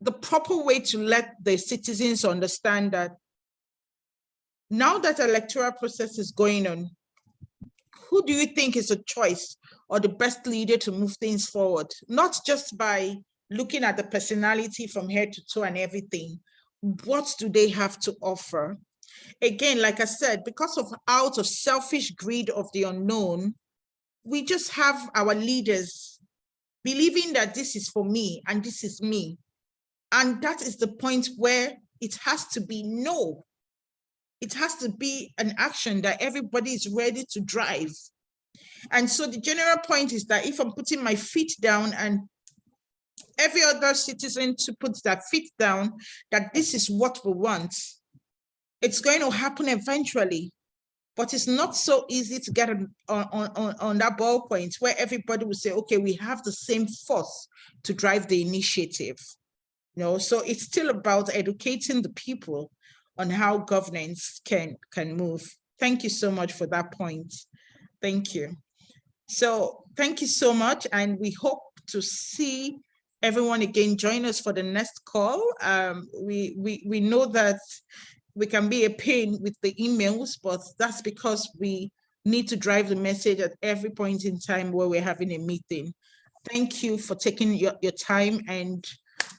the proper way to let the citizens understand that now that electoral process is going on, who do you think is a choice or the best leader to move things forward? Not just by looking at the personality from head to toe and everything. What do they have to offer? Again, like I said, because of out of selfish greed of the unknown, we just have our leaders believing that this is for me and this is me. And that is the point where it has to be no. It has to be an action that everybody is ready to drive. And so the general point is that if I'm putting my feet down and every other citizen to put their feet down, that this is what we want, it's going to happen eventually. But it's not so easy to get on that ball point where everybody will say, okay, we have the same force to drive the initiative. You know, so it's still about educating the people on how governance can move. Thank you so much for that point. Thank you. So thank you so much. And we hope to see everyone again join us for the next call. We know that we can be a pain with the emails, but that's because we need to drive the message at every point in time where we're having a meeting. Thank you for taking your time, and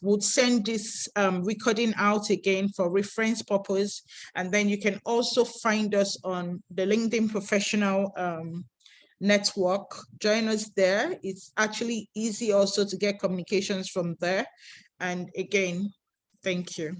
we'll send this recording out again for reference purpose. And then you can also find us on the LinkedIn Professional network. Join us there. It's actually easy also to get communications from there. And again, thank you.